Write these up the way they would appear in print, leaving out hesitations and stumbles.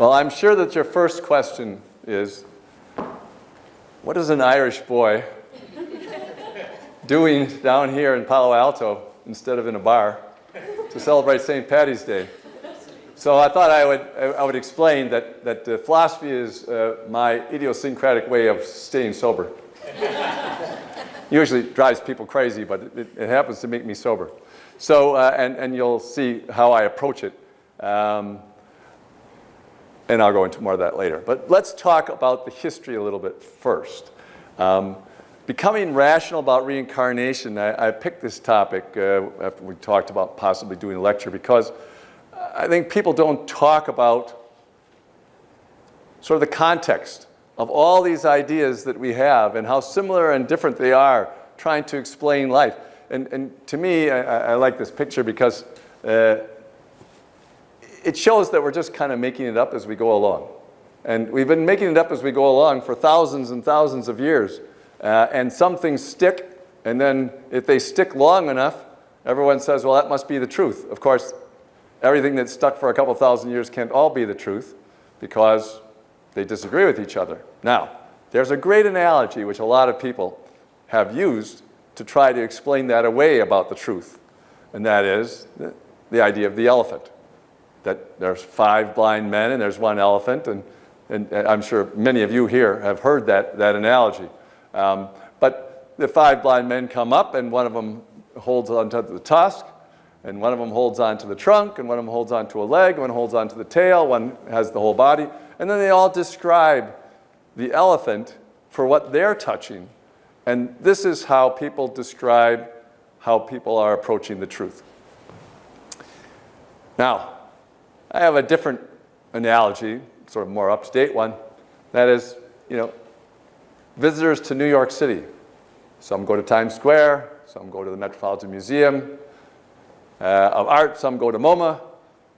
Well, I'm sure that your first question is, what is an Irish boy doing down here in Palo Alto instead of in a bar to celebrate St. Patty's Day? So I thought I would explain that philosophy is my idiosyncratic way of staying sober. Usually drives people crazy, but it happens to make me sober. So, and you'll see how I approach it. And I'll go into more of that later. But let's talk about the history a little bit first. Becoming rational about reincarnation, I picked this topic after we talked about possibly doing a lecture because I think people don't talk about sort of the context of all these ideas that we have and how similar and different they are trying to explain life. And to me, I like this picture because it shows that we're just kind of making it up as we go along. And we've been making it up as we go along for thousands and thousands of years. And some things stick, and then if they stick long enough, everyone says, well, that must be the truth. Of course, everything that's stuck for a couple thousand years can't all be the truth because they disagree with each other. Now, there's a great analogy which a lot of people have used to try to explain that away about the truth. And that is the idea of the elephant. That there's 5 blind men and there's 1 elephant, and I'm sure many of you here have heard that analogy. But the 5 blind men come up, and one of them holds onto the tusk, and one of them holds onto the trunk, and one of them holds onto a leg, one holds onto the tail, one has the whole body, and then they all describe the elephant for what they're touching. And this is how people describe how people are approaching the truth. Now, I have a different analogy, sort of more up-to-date one. That is, visitors to New York City. Some go to Times Square, some go to the Metropolitan Museum of Art, some go to MoMA,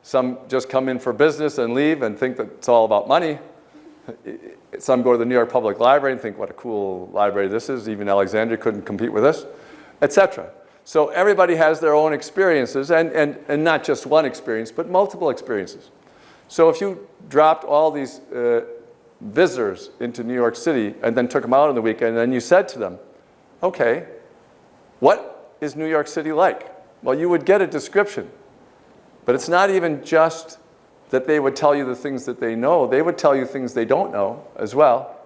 some just come in for business and leave and think that it's all about money. Some go to the New York Public Library and think what a cool library this is. Even Alexandria couldn't compete with this, etc. So everybody has their own experiences, and not just one experience, but multiple experiences. So if you dropped all these visitors into New York City and then took them out on the weekend, and then you said to them, okay, what is New York City like? Well, you would get a description. But it's not even just that they would tell you the things that they know. They would tell you things they don't know as well,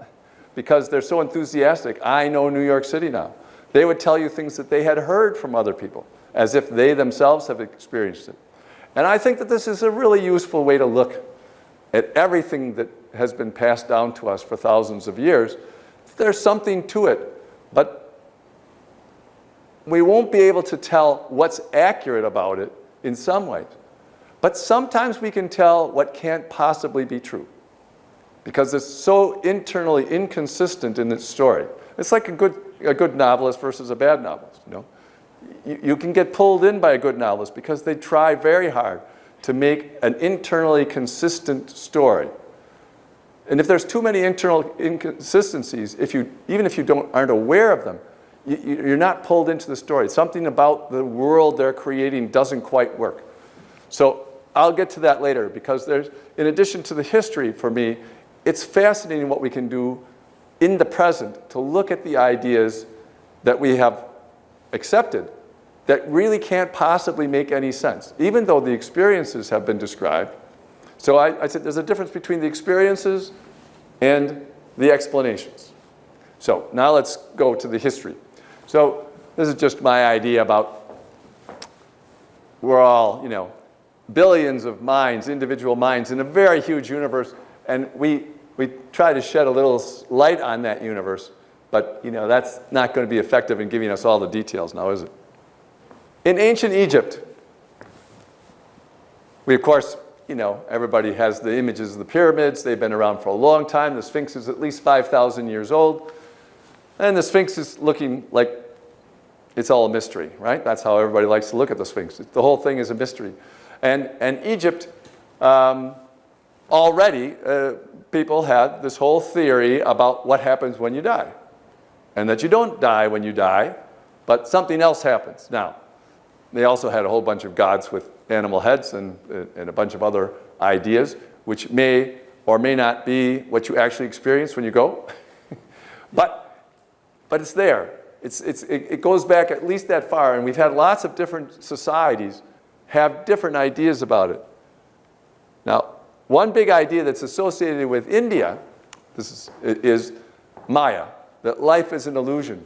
because they're so enthusiastic. I know New York City now. They would tell you things that they had heard from other people, as if they themselves have experienced it. And I think that this is a really useful way to look at everything that has been passed down to us for thousands of years. There's something to it, but we won't be able to tell what's accurate about it in some ways. But sometimes we can tell what can't possibly be true, because it's so internally inconsistent in its story. It's like a good novelist versus a bad novelist. You can get pulled in by a good novelist because they try very hard to make an internally consistent story. And if there's too many internal inconsistencies, even if you aren't aware of them, you're not pulled into the story. Something about the world they're creating doesn't quite work. So I'll get to that later, because in addition to the history, for me, it's fascinating what we can do in the present to look at the ideas that we have accepted that really can't possibly make any sense, even though the experiences have been described. So I said there's a difference between the experiences and the explanations. So now let's go to the history. So this is just my idea about we're all, billions of minds, individual minds in a very huge universe, and we try to shed a little light on that universe, but that's not going to be effective in giving us all the details now, is it? In ancient Egypt, we of course, everybody has the images of the pyramids. They've been around for a long time. The Sphinx is at least 5,000 years old. And the Sphinx is looking like it's all a mystery, right? That's how everybody likes to look at the Sphinx. The whole thing is a mystery. And Egypt, already, people had this whole theory about what happens when you die. And that you don't die when you die, but something else happens. Now, they also had a whole bunch of gods with animal heads and a bunch of other ideas, which may or may not be what you actually experience when you go. but it's there. It goes back at least that far, and we've had lots of different societies have different ideas about it. Now, one big idea that's associated with India is Maya, that life is an illusion.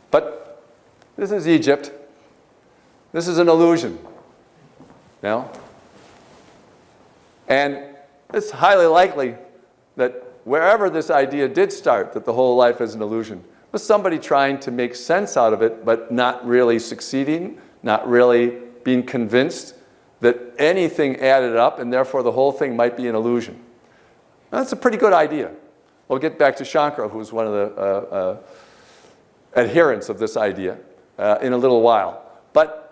But this is Egypt. This is an illusion. Now, and it's highly likely that wherever this idea did start, that the whole life is an illusion, was somebody trying to make sense out of it, but not really succeeding, not really being convinced that anything added up, and therefore the whole thing might be an illusion. Now, that's a pretty good idea. We'll get back to Shankara, who's one of the adherents of this idea, in a little while. But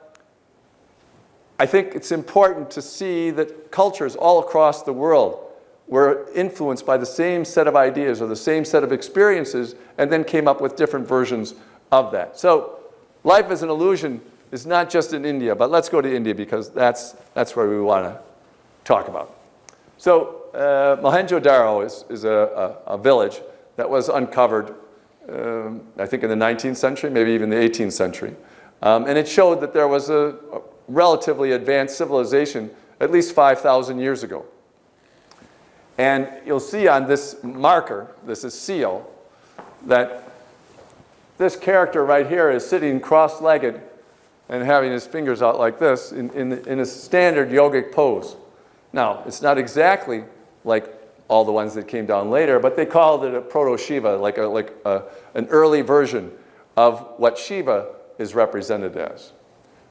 I think it's important to see that cultures all across the world were influenced by the same set of ideas or the same set of experiences, and then came up with different versions of that. So life as an illusion is not just in India, but let's go to India because that's where we want to talk about. So Mohenjo-Daro is a village that was uncovered, I think in the 19th century, maybe even the 18th century. And it showed that there was a relatively advanced civilization at least 5,000 years ago. And you'll see on this marker, this is seal, that this character right here is sitting cross-legged and having his fingers out like this in a standard yogic pose. Now, it's not exactly like all the ones that came down later, but they called it a proto-Shiva, like an early version of what Shiva is represented as.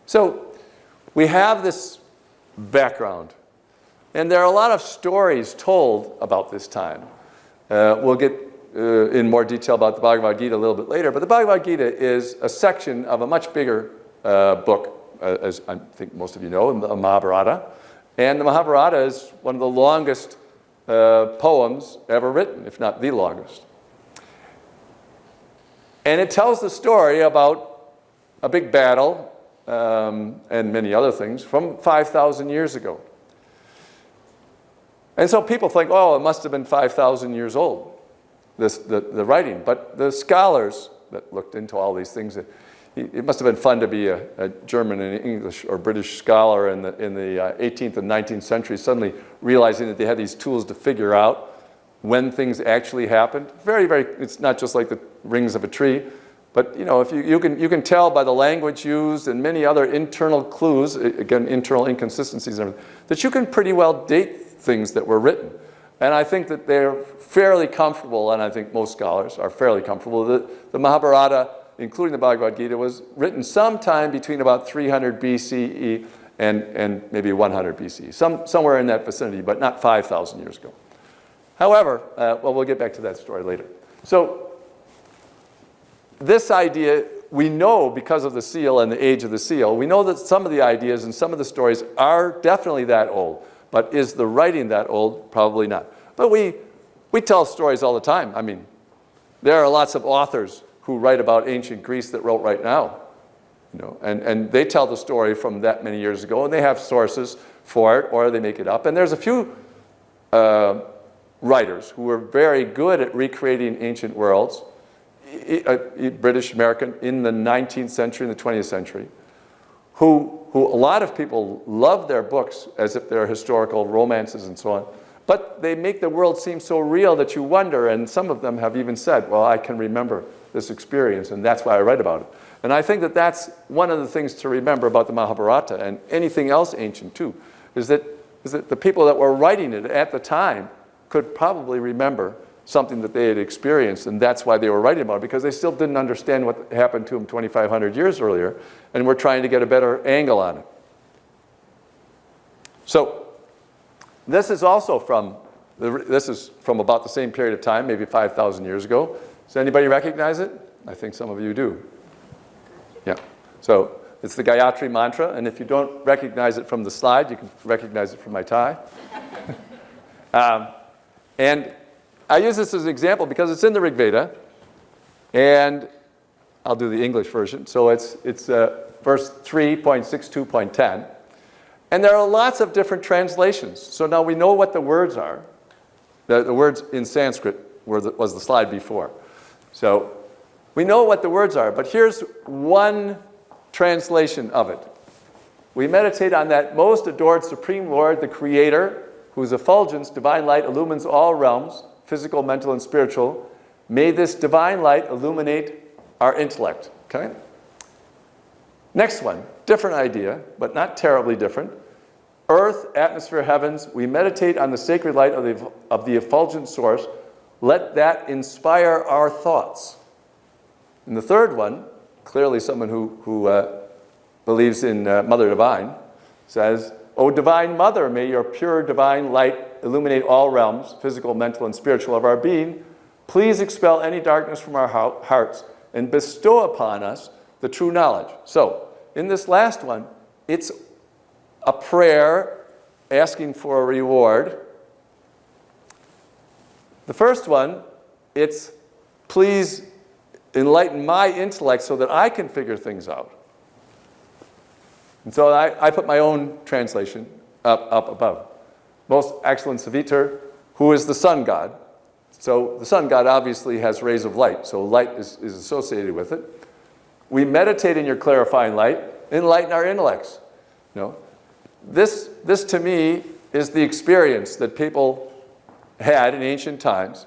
So we have this background, and there are a lot of stories told about this time. We'll get in more detail about the Bhagavad Gita a little bit later, but the Bhagavad Gita is a section of a much bigger book, as I think most of you know, the Mahabharata. And the Mahabharata is one of the longest poems ever written, if not the longest. And it tells the story about a big battle and many other things from 5,000 years ago. And so people think, oh, it must have been 5,000 years old, the writing. But the scholars that looked into all these things, it must have been fun to be a German and English or British scholar in the 18th and 19th century, suddenly realizing that they had these tools to figure out when things actually happened. It's not just like the rings of a tree, but if you can tell by the language used and many other internal clues, again, internal inconsistencies and everything, that you can pretty well date things that were written. And I think that they're fairly comfortable, and I think most scholars are fairly comfortable, that the Mahabharata, including the Bhagavad Gita, was written sometime between about 300 BCE and maybe 100 BCE, somewhere in that vicinity, but not 5,000 years ago. However, well, we'll get back to that story later. So this idea, we know because of the seal and the age of the seal, we know that some of the ideas and some of the stories are definitely that old. But is the writing that old? Probably not. But we tell stories all the time. I mean, there are lots of authors who write about ancient Greece that wrote right now. And they tell the story from that many years ago, and they have sources for it, or they make it up. And there's a few writers who were very good at recreating ancient worlds, British, American, in the 19th century and the 20th century, who a lot of people love their books as if they're historical romances and so on. But they make the world seem so real that you wonder, and some of them have even said, well, I can remember this experience, and that's why I write about it. And I think that that's one of the things to remember about the Mahabharata, and anything else ancient too, is that the people that were writing it at the time could probably remember something that they had experienced, and that's why they were writing about it, because they still didn't understand what happened to them 2,500 years earlier, and were trying to get a better angle on it. So this is also from about the same period of time, maybe 5,000 years ago. Does anybody recognize it? I think some of you do. Yeah. So it's the Gayatri mantra, and if you don't recognize it from the slide, you can recognize it from my tie. And I use this as an example because it's in the Rig Veda, and I'll do the English version. So it's verse 3.62.10. And there are lots of different translations. So now we know what the words are. The words in Sanskrit was the slide before. So we know what the words are, but here's one translation of it. We meditate on that most adored Supreme Lord, the Creator, whose effulgence, divine light, illumines all realms, physical, mental, and spiritual. May this divine light illuminate our intellect. Okay? Next one, different idea, but not terribly different. Earth, atmosphere, heavens, we meditate on the sacred light of the effulgent source. Let that inspire our thoughts. And the third one, clearly someone who believes in Mother Divine, says, O Divine Mother, may your pure divine light illuminate all realms, physical, mental, and spiritual of our being. Please expel any darkness from our hearts and bestow upon us the true knowledge. So, in this last one, it's a prayer asking for a reward. The first one, it's please enlighten my intellect so that I can figure things out. And so I put my own translation up above. Most excellent Savitar, who is the sun god. So the sun god obviously has rays of light, so light is associated with it. We meditate in your clarifying light, enlighten our intellects. You know, this to me is the experience that people had in ancient times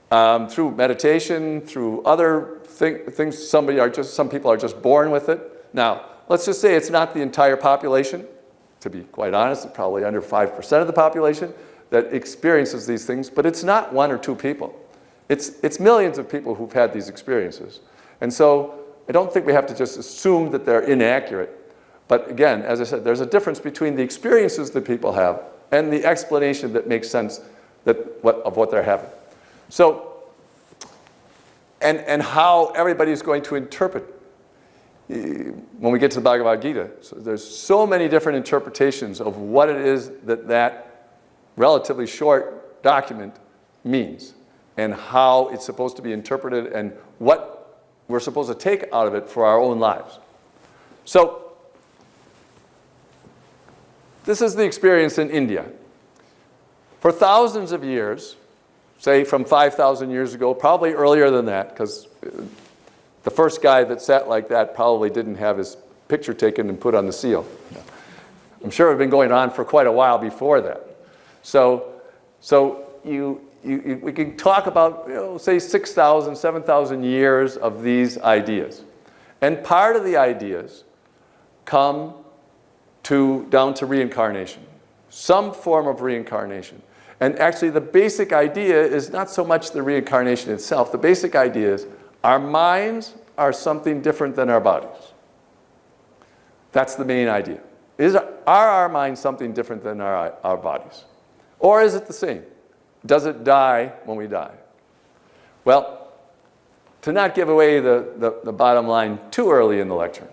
through meditation, through other things. Some people are just born with it. Now, let's just say it's not the entire population. To be quite honest, it's probably under 5% of the population that experiences these things, but it's not one or two people. It's millions of people who've had these experiences. And so I don't think we have to just assume that they're inaccurate. But again, as I said, there's a difference between the experiences that people have and the explanation that makes sense of what they're having. So, and how everybody's going to interpret when we get to the Bhagavad Gita. So there's so many different interpretations of what it is that relatively short document means and how it's supposed to be interpreted and what we're supposed to take out of it for our own lives. So this is the experience in India. For thousands of years, say from 5,000 years ago, probably earlier than that, because the first guy that sat like that probably didn't have his picture taken and put on the seal. I'm sure it had been going on for quite a while before that. So we can talk about, say, 6,000, 7,000 years of these ideas. And part of the ideas come down to reincarnation, some form of reincarnation. And actually the basic idea is not so much the reincarnation itself. The basic idea is our minds are something different than our bodies. That's the main idea. Are our minds something different than our bodies? Or is it the same? Does it die when we die? Well, to not give away the bottom line too early in the lecture,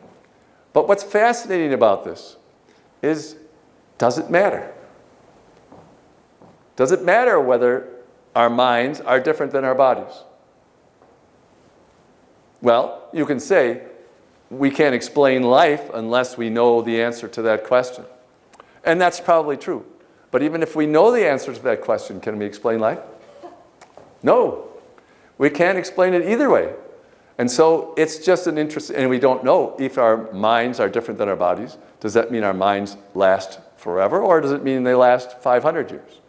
but what's fascinating about this is, does it matter? Does it matter whether our minds are different than our bodies? Well, you can say we can't explain life unless we know the answer to that question. And that's probably true. But even if we know the answer to that question, can we explain life? No. We can't explain it either way. And so it's just an interest, and we don't know if our minds are different than our bodies. Does that mean our minds last forever, or does it mean they last 500 years?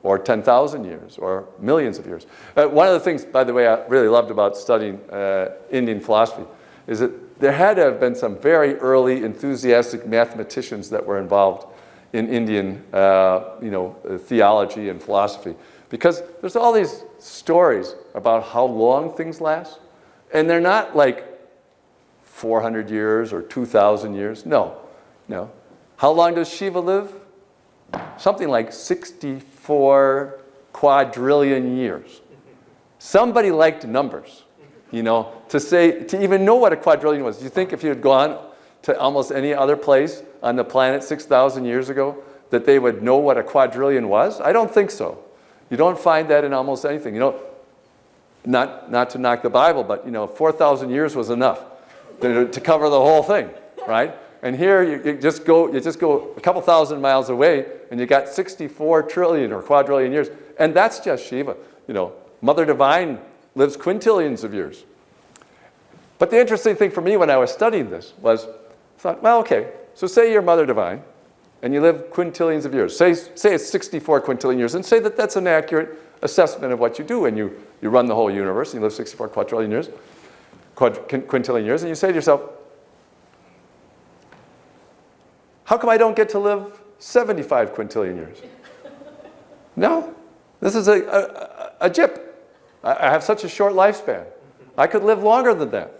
Or 10,000 years, or millions of years? One of the things, by the way, I really loved about studying Indian philosophy is that there had to have been some very early enthusiastic mathematicians that were involved in Indian theology and philosophy. Because there's all these stories about how long things last. And they're not like 400 years or 2,000 years. No. How long does Shiva live? Something like 64 quadrillion years. Somebody liked numbers, to even know what a quadrillion was. Do you think if you had gone to almost any other place on the planet 6,000 years ago that they would know what a quadrillion was? I don't think so. You don't find that in almost anything. Not to knock the Bible, but 4,000 years was enough to cover the whole thing, right? And here you just go a couple thousand miles away, and you got 64 trillion or quadrillion years, and that's just Shiva. Mother Divine lives quintillions of years. But the interesting thing for me when I was studying this was, I thought, well, okay, so say you're Mother Divine, and you live quintillions of years. Say it's 64 quintillion years, and say that that's an accurate assessment of what you do, and you run the whole universe, and you live 64 quintillion years, and you say to yourself, how come I don't get to live 75 quintillion years? No, this is a jip. I have such a short lifespan. I could live longer than that.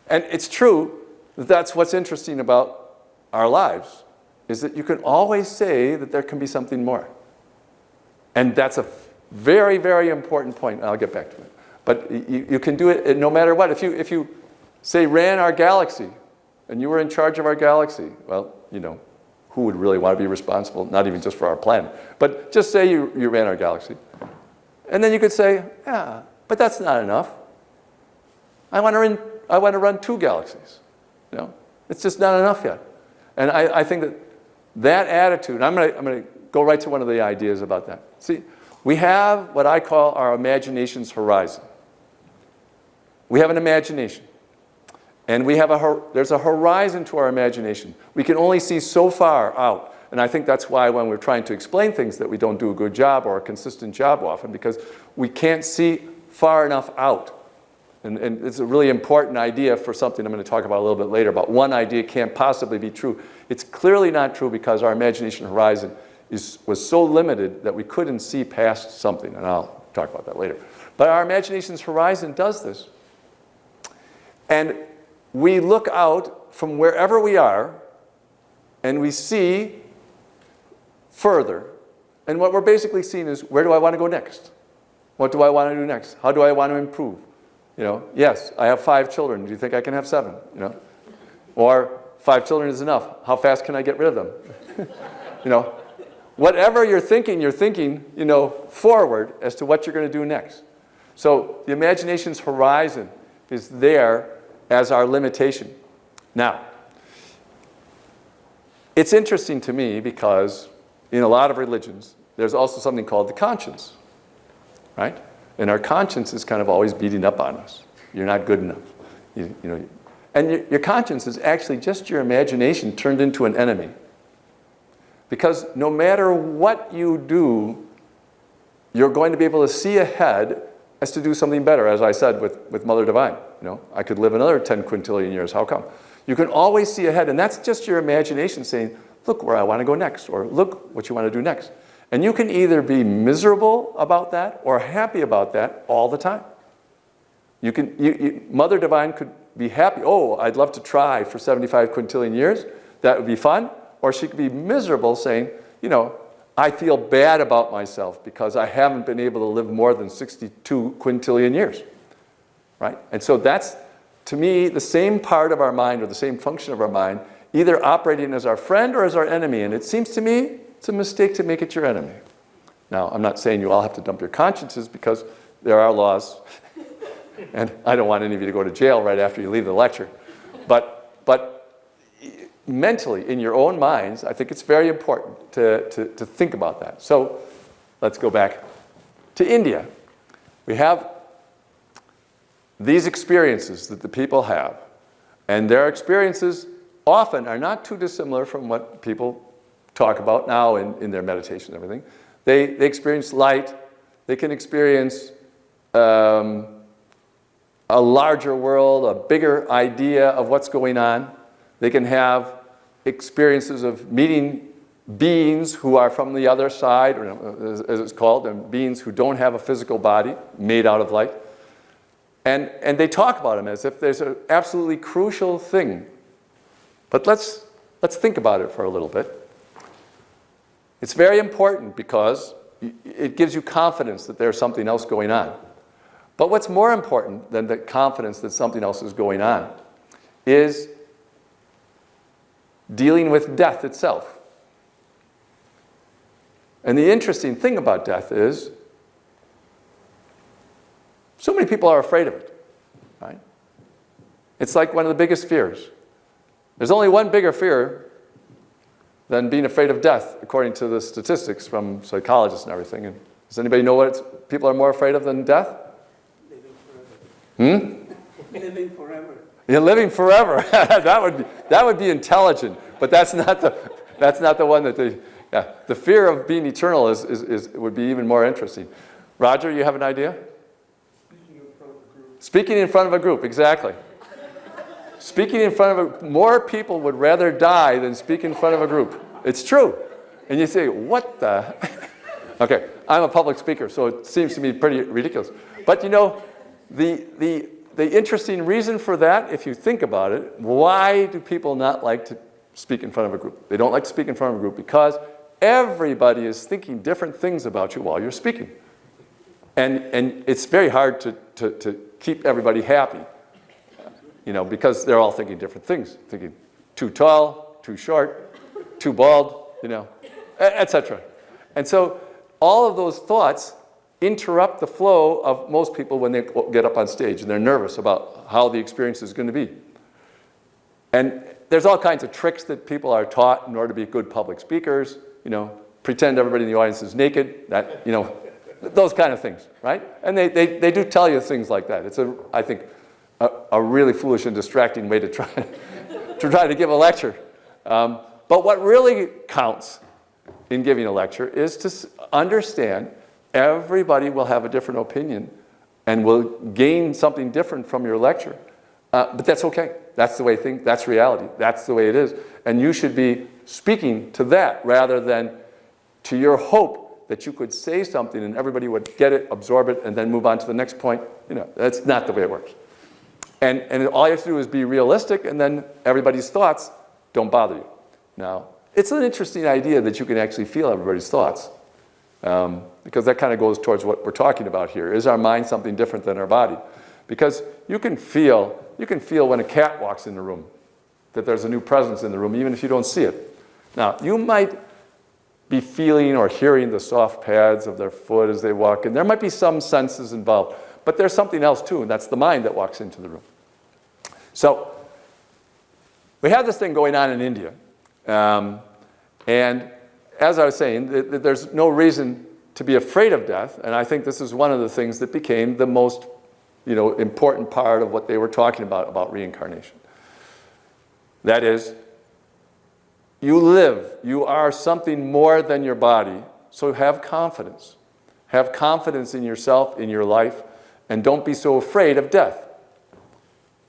And it's true that that's what's interesting about our lives, is that you can always say that there can be something more. And that's a very, very important point. I'll get back to it. But you can do it no matter what. If you say, ran our galaxy, and you were in charge of our galaxy, well, who would really want to be responsible, not even just for our planet, but just say you ran our galaxy. And then you could say, yeah, but that's not enough. I want to run 2 galaxies. It's just not enough yet. And I think that attitude, and I'm going to go right to one of the ideas about that. See, we have what I call our imagination's horizon. We have an imagination. And there's a horizon to our imagination. We can only see so far out. And I think that's why when we're trying to explain things that we don't do a good job or a consistent job often, because we can't see far enough out. And it's a really important idea for something I'm going to talk about a little bit later, about one idea can't possibly be true. It's clearly not true because our imagination horizon was so limited that we couldn't see past something, and I'll talk about that later. But our imagination's horizon does this. And we look out from wherever we are, and we see further. And what we're basically seeing is, where do I want to go next? What do I want to do next? How do I want to improve? Yes, I have 5 children. Do you think I can have 7? Or 5 children is enough. How fast can I get rid of them? Whatever you're thinking, forward as to what you're going to do next. So the imagination's horizon is there as our limitation. Now, it's interesting to me because in a lot of religions, there's also something called the conscience, right? And our conscience is kind of always beating up on us. You're not good enough. And your conscience is actually just your imagination turned into an enemy. Because no matter what you do, you're going to be able to see ahead as to do something better, as I said with Mother Divine. I could live another 10 quintillion years. How come? You can always see ahead, and that's just your imagination saying, look where I want to go next, or look what you want to do next. And you can either be miserable about that or happy about that all the time. Mother Divine could be happy. Oh, I'd love to try for 75 quintillion years. That would be fun. Or she could be miserable saying, I feel bad about myself because I haven't been able to live more than 62 quintillion years. Right? And so that's, to me, the same part of our mind or the same function of our mind, either operating as our friend or as our enemy. And it seems to me it's a mistake to make it your enemy. Now, I'm not saying you all have to dump your consciences because there are laws. And I don't want any of you to go to jail right after you leave the lecture. But mentally, in your own minds, I think it's very important to think about that. So let's go back to India. We have these experiences that the people have. And their experiences often are not too dissimilar from what people talk about now in their meditation and everything. They experience light. They can experience a larger world, a bigger idea of what's going on. They can have experiences of meeting beings who are from the other side, or as it's called, and beings who don't have a physical body made out of light. And they talk about them as if there's an absolutely crucial thing. But let's think about it for a little bit. It's very important because it gives you confidence that there's something else going on. But what's more important than the confidence that something else is going on is dealing with death itself. And the interesting thing about death is so many people are afraid of it, right? It's like one of the biggest fears. There's only one bigger fear than being afraid of death, according to the statistics from psychologists and everything. And does anybody know what people are more afraid of than death? Living forever. Yeah, living forever. that would be intelligent, but that's not the one that the fear of being eternal would be even more interesting. Roger, you have an idea? Speaking in front of a group, exactly. Speaking in front of more people would rather die than speak in front of a group. It's true. And you say, what the? Okay, I'm a public speaker, so it seems to me pretty ridiculous. But you know, the interesting reason for that, if you think about it, why do people not like to speak in front of a group? They don't like to speak in front of a group because everybody is thinking different things about you while you're speaking. And it's very hard to keep everybody happy, you know, because they're all thinking different things. Thinking too tall, too short, too bald, you know, etc. And so all of those thoughts interrupt the flow of most people when they get up on stage and they're nervous about how the experience is going to be. And there's all kinds of tricks that people are taught in order to be good public speakers, you know, pretend everybody in the audience is naked, that, you know, those kind of things, right? And they do tell you things like that. It's, I think, a really foolish and distracting way to try to give a lecture. But what really counts in giving a lecture is to understand everybody will have a different opinion and will gain something different from your lecture. But that's okay. That's the way things, that's reality. That's the way it is. And you should be speaking to that rather than to your hope that you could say something and everybody would get it, absorb it, and then move on to the next point. You know, that's not the way it works. And all you have to do is be realistic, and then everybody's thoughts don't bother you. Now, it's an interesting idea that you can actually feel everybody's thoughts, because that kind of goes towards what we're talking about here. Is our mind something different than our body? Because you can feel when a cat walks in the room that there's a new presence in the room, even if you don't see it. Now, you might be feeling or hearing the soft pads of their foot as they walk in. There might be some senses involved, but there's something else too, and that's the mind that walks into the room. So we have this thing going on in India, and as I was saying, there's no reason to be afraid of death, and I think this is one of the things that became the most, you know, important part of what they were talking about reincarnation. That is, you live, you are something more than your body, so have confidence. Have confidence in yourself, in your life, and don't be so afraid of death.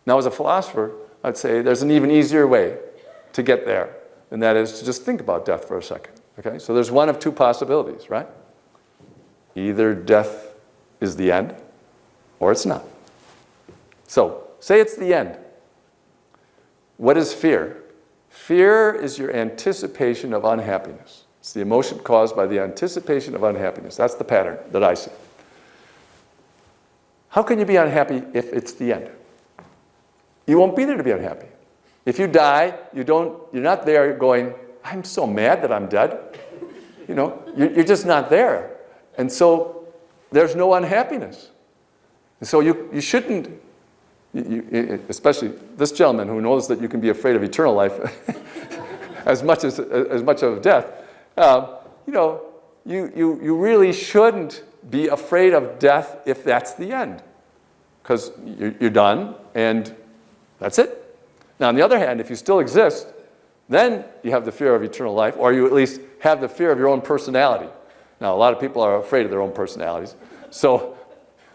Now, as a philosopher, I'd say there's an even easier way to get there, and that is to just think about death for a second. Okay? So there's one of two possibilities, right? Either death is the end, or it's not. So, say it's the end. What is fear? Fear is your anticipation of unhappiness. It's the emotion caused by the anticipation of unhappiness. That's the pattern that I see. How can you be unhappy if it's the end? You won't be there to be unhappy. If you die, you're not there going, I'm so mad that I'm dead. You know, you're just not there. And so there's no unhappiness. And so you shouldn't, especially this gentleman who knows that you can be afraid of eternal life as much of death, you know, you really shouldn't be afraid of death if that's the end, because you're done and that's it. Now, on the other hand, if you still exist, then you have the fear of eternal life, or you at least have the fear of your own personality. Now, a lot of people are afraid of their own personalities. So,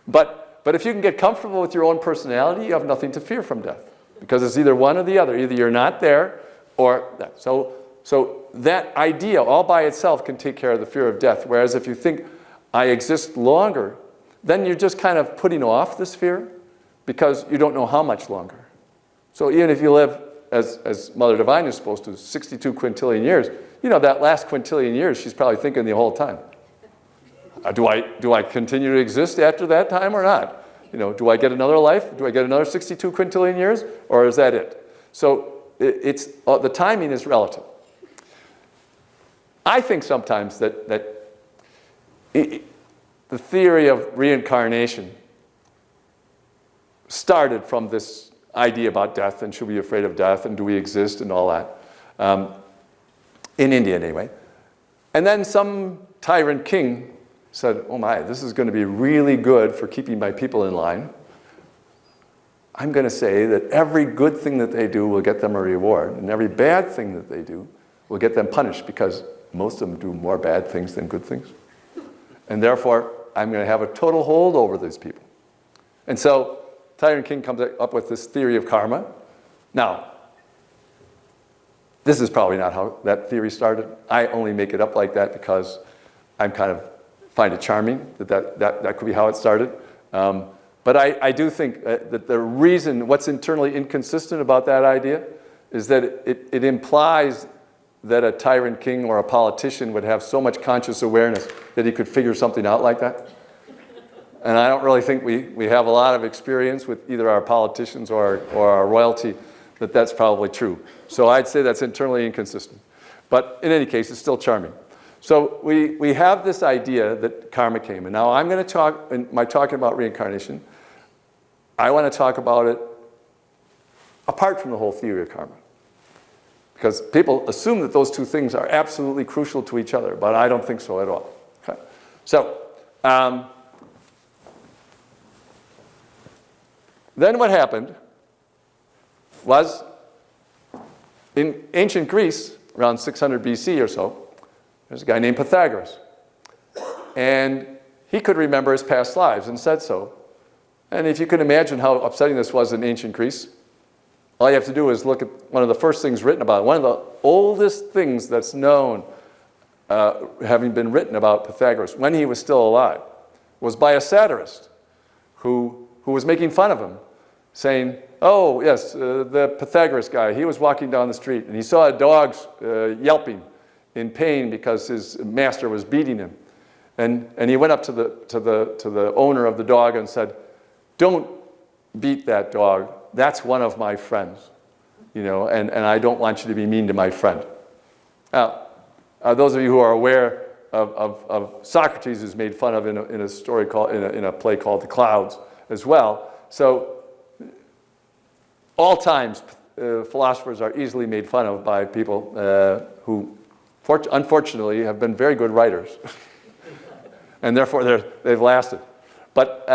but if you can get comfortable with your own personality, you have nothing to fear from death, because it's either one or the other. Either you're not there, or that. So that idea all by itself can take care of the fear of death. Whereas if you think, I exist longer, then you're just kind of putting off this fear because you don't know how much longer. So even if you live, as Mother Divine is supposed to, 62 quintillion years, you know, that last quintillion years, she's probably thinking the whole time, do I continue to exist after that time or not? You know, do I get another life? Do I get another 62 quintillion years? Or is that it? So the timing is relative. I think sometimes that the theory of reincarnation started from this idea about death and should we be afraid of death and do we exist and all that. In India anyway. And then some tyrant king said, oh my, this is going to be really good for keeping my people in line. I'm going to say that every good thing that they do will get them a reward, and every bad thing that they do will get them punished, because most of them do more bad things than good things. And therefore, I'm going to have a total hold over these people. And so, Tyrant King comes up with this theory of karma. Now, this is probably not how that theory started. I only make it up like that because I find it charming that could be how it started. But I do think that the reason, what's internally inconsistent about that idea is that it implies that a tyrant king or a politician would have so much conscious awareness that he could figure something out like that. And I don't really think we have a lot of experience with either our politicians or our royalty that that's probably true. So I'd say that's internally inconsistent. But in any case, it's still charming. So we have this idea that karma came. And now I'm going to talk, in my talking about reincarnation, I want to talk about it apart from the whole theory of karma. Because people assume that those two things are absolutely crucial to each other, but I don't think so at all. Okay. So, then what happened was, in ancient Greece, around 600 BC or so, there's a guy named Pythagoras. And he could remember his past lives and said so. And if you can imagine how upsetting this was in ancient Greece, all you have to do is look at one of the first things written about it. One of the oldest things that's known, having been written about Pythagoras when he was still alive, was by a satirist who was making fun of him, saying, oh, yes, the Pythagoras guy, he was walking down the street and he saw a dog yelping in pain because his master was beating him. And he went up to the owner of the dog and said, don't beat that dog. That's one of my friends, and I don't want you to be mean to my friend. Now, those of you who are aware of Socrates, who's made fun of in a story called in a play called The Clouds as well. So, all times, philosophers are easily made fun of by people who, unfortunately, have been very good writers, and therefore they've lasted. But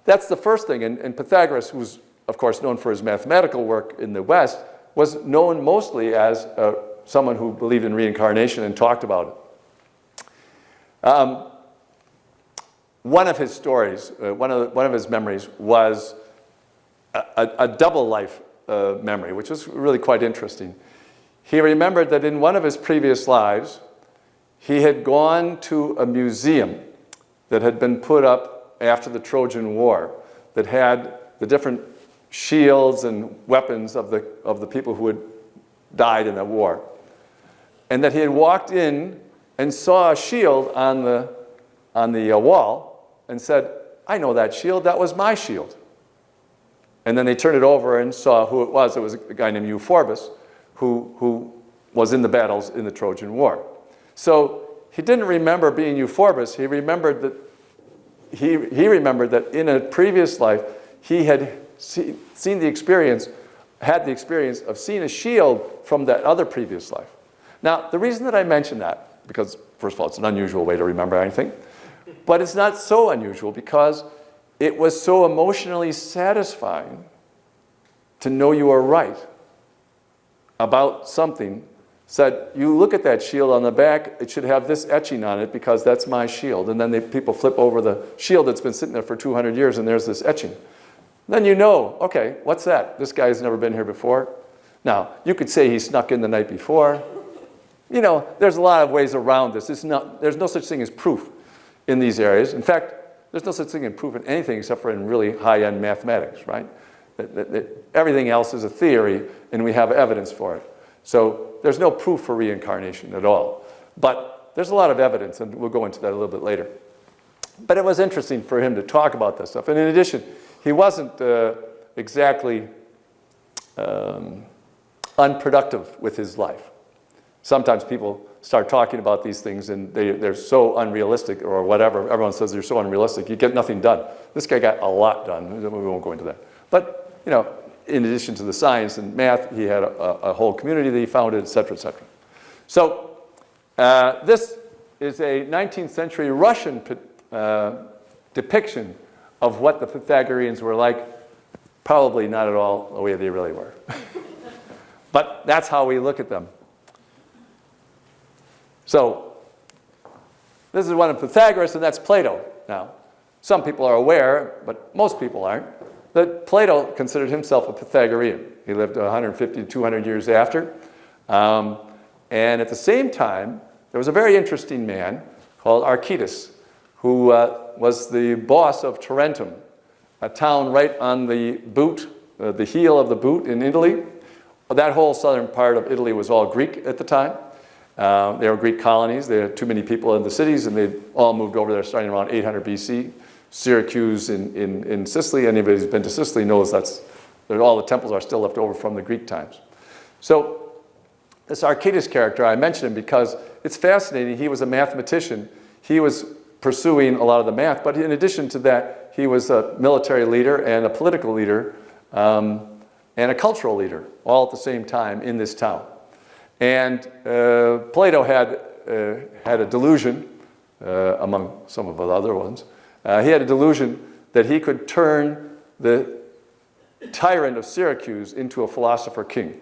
that's the first thing, and Pythagoras, who's of course known for his mathematical work in the West, was known mostly as someone who believed in reincarnation and talked about it. One of his stories, one of his memories was a double life memory, which was really quite interesting. He remembered that in one of his previous lives, he had gone to a museum that had been put up after the Trojan War that had the different shields and weapons of the people who had died in that war. And that he had walked in and saw a shield on the wall and said, I know that shield, that was my shield. And then they turned it over and saw who it was. It was a guy named Euphorbus who was in the battles in the Trojan War. So he didn't remember being Euphorbus. He remembered that in a previous life he had had the experience of seeing a shield from that other previous life. Now, the reason that I mention that, because first of all, it's an unusual way to remember anything, but it's not so unusual because it was so emotionally satisfying to know you were right about something. Said, you look at that shield on the back, it should have this etching on it because that's my shield. And then people flip over the shield that's been sitting there for 200 years and there's this etching. Then you know, okay, what's that? This guy's never been here before. Now, you could say he snuck in the night before. There's a lot of ways around this. There's no such thing as proof in these areas. In fact, there's no such thing in proof in anything except for in really high-end mathematics, right? Everything else is a theory, and we have evidence for it. So there's no proof for reincarnation at all. But there's a lot of evidence, and we'll go into that a little bit later. But it was interesting for him to talk about this stuff. And in addition, he wasn't exactly unproductive with his life. Sometimes people start talking about these things and they're so unrealistic or whatever. Everyone says they're so unrealistic. You get nothing done. This guy got a lot done. We won't go into that. But, in addition to the science and math, he had a whole community that he founded, et cetera, et cetera. So this is a 19th century Russian depiction of what the Pythagoreans were like. Probably not at all the way they really were. But that's how we look at them. So this is one of Pythagoras, and that's Plato. Now, some people are aware, but most people aren't, that Plato considered himself a Pythagorean. He lived 150 to 200 years after. And at the same time, there was a very interesting man called Archytas, who was the boss of Tarentum, a town right on the boot, the heel of the boot in Italy. That whole southern part of Italy was all Greek at the time. They were Greek colonies. They had too many people in the cities, and they all moved over there starting around 800 BC. Syracuse in Sicily. Anybody who's been to Sicily knows that all the temples are still left over from the Greek times. So this Archytas character, I mentioned him because it's fascinating. He was a mathematician. He was pursuing a lot of the math, but in addition to that, he was a military leader and a political leader and a cultural leader all at the same time in this town. And Plato had a delusion, among some of the other ones. He had a delusion that he could turn the tyrant of Syracuse into a philosopher king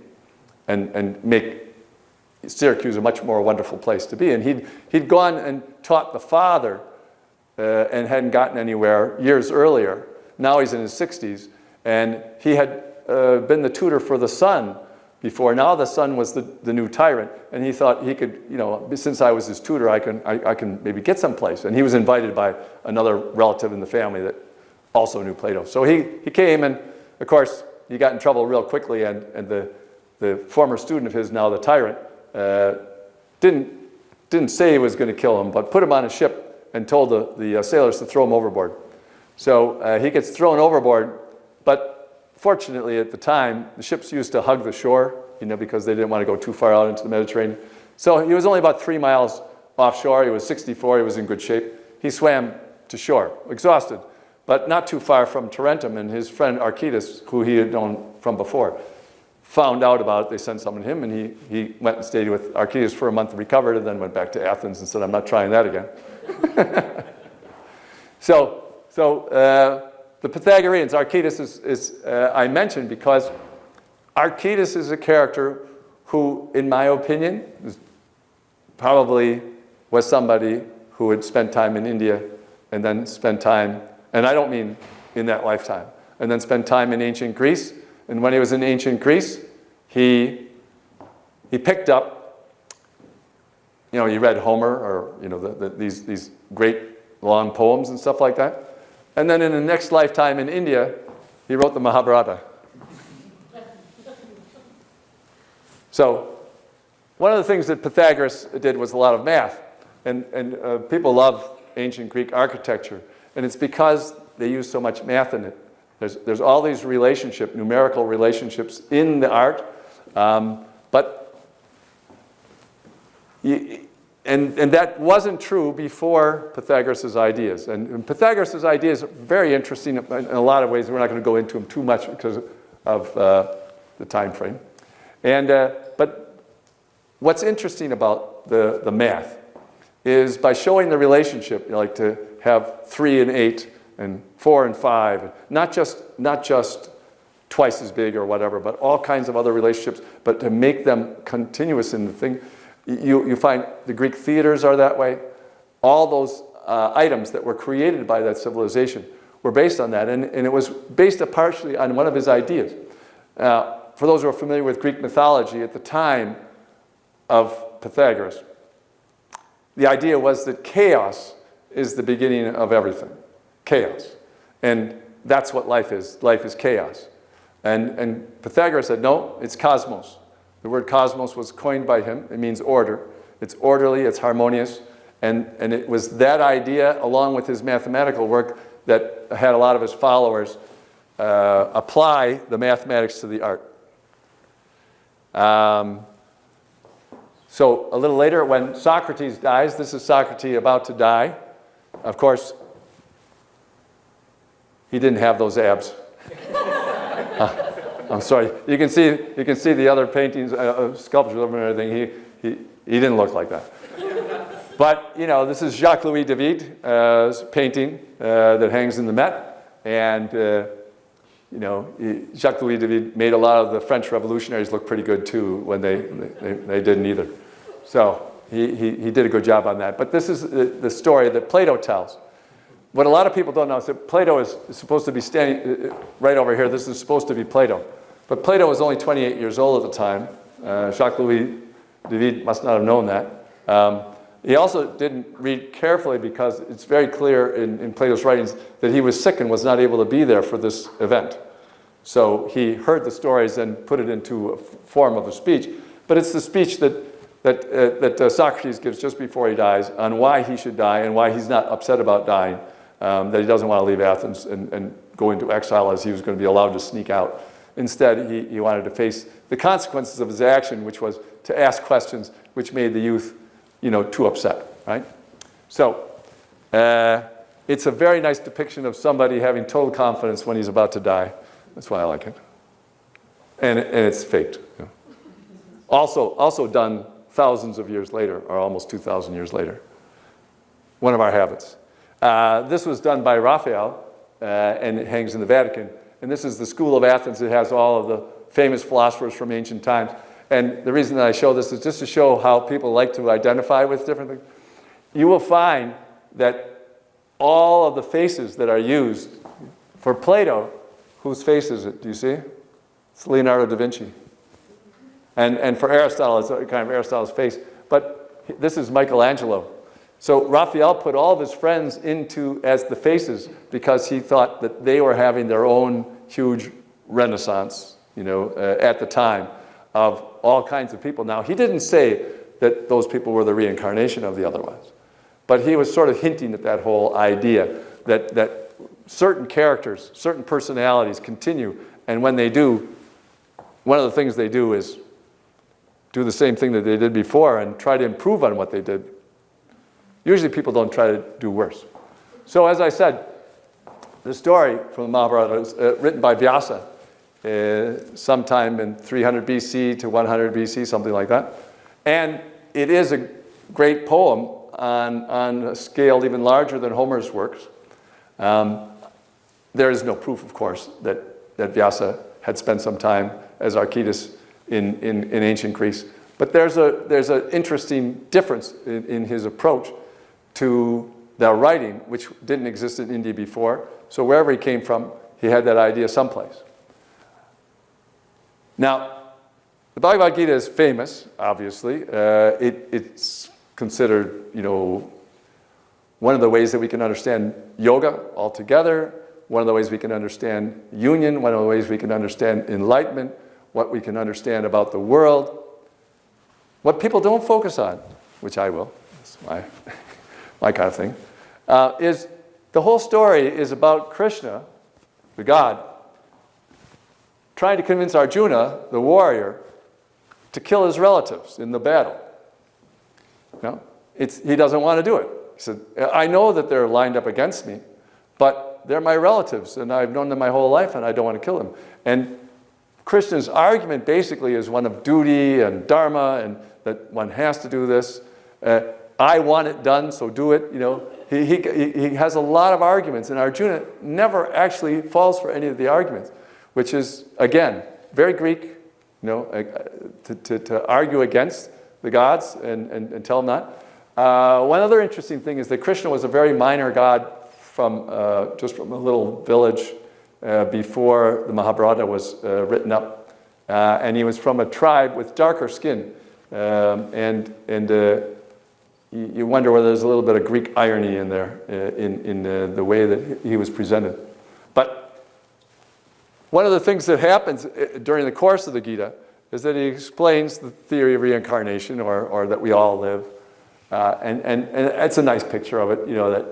and make Syracuse a much more wonderful place to be. And he'd gone and taught the father and hadn't gotten anywhere years earlier. Now he's in his 60s, and he had been the tutor for the son before. Now the son was the new tyrant, and he thought he could, since I was his tutor, I can maybe get someplace. And he was invited by another relative in the family that also knew Plato. So he came, and of course he got in trouble real quickly, and the former student of his, now the tyrant, didn't say he was going to kill him, but put him on a ship and told the sailors to throw him overboard. So he gets thrown overboard, but fortunately at the time, the ships used to hug the shore, because they didn't want to go too far out into the Mediterranean. So he was only about 3 miles offshore. He was 64. He was in good shape. He swam to shore, exhausted, but not too far from Tarentum. And his friend Archytas, who he had known from before, found out about it. They sent someone to him, and he went and stayed with Archytas for a month, recovered, and then went back to Athens and said, I'm not trying that again. So the Pythagoreans, Archytas is I mentioned because Archytas is a character who, in my opinion, probably was somebody who had spent time in India and then spent time, and I don't mean in that lifetime, and then spent time in ancient Greece. And when he was in ancient Greece, he picked up, he read Homer or these great long poems and stuff like that. And then in the next lifetime in India, he wrote the Mahabharata. So one of the things that Pythagoras did was a lot of math. And people love ancient Greek architecture. And it's because they use so much math in it. There's all these numerical relationships in the art. And that wasn't true before Pythagoras' ideas. And Pythagoras' ideas are very interesting in a lot of ways. We're not going to go into them too much because of the time frame. But what's interesting about the math is by showing the relationship, like to have 3 and 8 and 4 and 5, not just twice as big or whatever, but all kinds of other relationships, but to make them continuous in the thing. You find the Greek theaters are that way. All those items that were created by that civilization were based on that, and it was based partially on one of his ideas. For those who are familiar with Greek mythology, at the time of Pythagoras, the idea was that chaos is the beginning of everything. Chaos. And that's what life is. Life is chaos. And Pythagoras said, no, it's cosmos. The word cosmos was coined by him. It means order. It's orderly, it's harmonious. And it was that idea, along with his mathematical work, that had a lot of his followers apply the mathematics to the art. So a little later, when Socrates dies, this is Socrates about to die. Of course, he didn't have those abs. I'm sorry. You can see the other paintings, sculptures of him and everything. He didn't look like that. But this is Jacques-Louis David's painting that hangs in the Met, and Jacques-Louis David made a lot of the French revolutionaries look pretty good too when they didn't either. So he did a good job on that. But this is the story that Plato tells. What a lot of people don't know is that Plato is supposed to be standing right over here. This is supposed to be Plato. But Plato was only 28 years old at the time. Jacques-Louis David must not have known that. He also didn't read carefully because it's very clear in Plato's writings that he was sick and was not able to be there for this event. So he heard the stories and put it into a form of a speech. But it's the speech that Socrates gives just before he dies on why he should die and why he's not upset about dying, that he doesn't want to leave Athens and go into exile as he was going to be allowed to sneak out. Instead, he wanted to face the consequences of his action, which was to ask questions which made the youth too upset, right? So it's a very nice depiction of somebody having total confidence when he's about to die. That's why I like it. And it's faked. Also done thousands of years later, or almost 2,000 years later. One of our habits. This was done by Raphael, and it hangs in the Vatican. And this is the School of Athens. It has all of the famous philosophers from ancient times. And the reason that I show this is just to show how people like to identify with different things. You will find that all of the faces that are used for Plato, whose face is it? Do you see? It's Leonardo da Vinci. And for Aristotle, it's kind of Aristotle's face. But this is Michelangelo. So Raphael put all of his friends as the faces because he thought that they were having their own huge renaissance, at the time, of all kinds of people. Now, he didn't say that those people were the reincarnation of the other ones, but he was sort of hinting at that whole idea that certain characters, certain personalities continue, and when they do, one of the things they do is do the same thing that they did before and try to improve on what they did. Usually people don't try to do worse. So as I said, the story from the Mahabharata is written by Vyasa, sometime in 300 BC to 100 BC, something like that. And it is a great poem on a scale even larger than Homer's works. There is no proof, of course, that Vyasa had spent some time as Archytas in ancient Greece. But there's an interesting difference in his approach to the writing, which didn't exist in India before. So wherever he came from, he had that idea someplace. Now, the Bhagavad Gita is famous, obviously. It's considered, one of the ways that we can understand yoga altogether, one of the ways we can understand union, one of the ways we can understand enlightenment, what we can understand about the world. What people don't focus on, which I will, it's my kind of thing, is the whole story is about Krishna, the God, trying to convince Arjuna, the warrior, to kill his relatives in the battle. He doesn't want to do it. He said, I know that they're lined up against me, but they're my relatives, and I've known them my whole life, and I don't want to kill them. And Krishna's argument basically is one of duty and dharma, and that one has to do this. I want it done, so do it. He has a lot of arguments, and Arjuna never actually falls for any of the arguments, which is, again, very Greek, to argue against the gods and tell them not. One other interesting thing is that Krishna was a very minor god just from a little village before the Mahabharata was written up. And he was from a tribe with darker skin. You wonder whether there's a little bit of Greek irony in there in the way that he was presented. But one of the things that happens during the course of the Gita is that he explains the theory of reincarnation, or that we all live. And it's a nice picture of it, that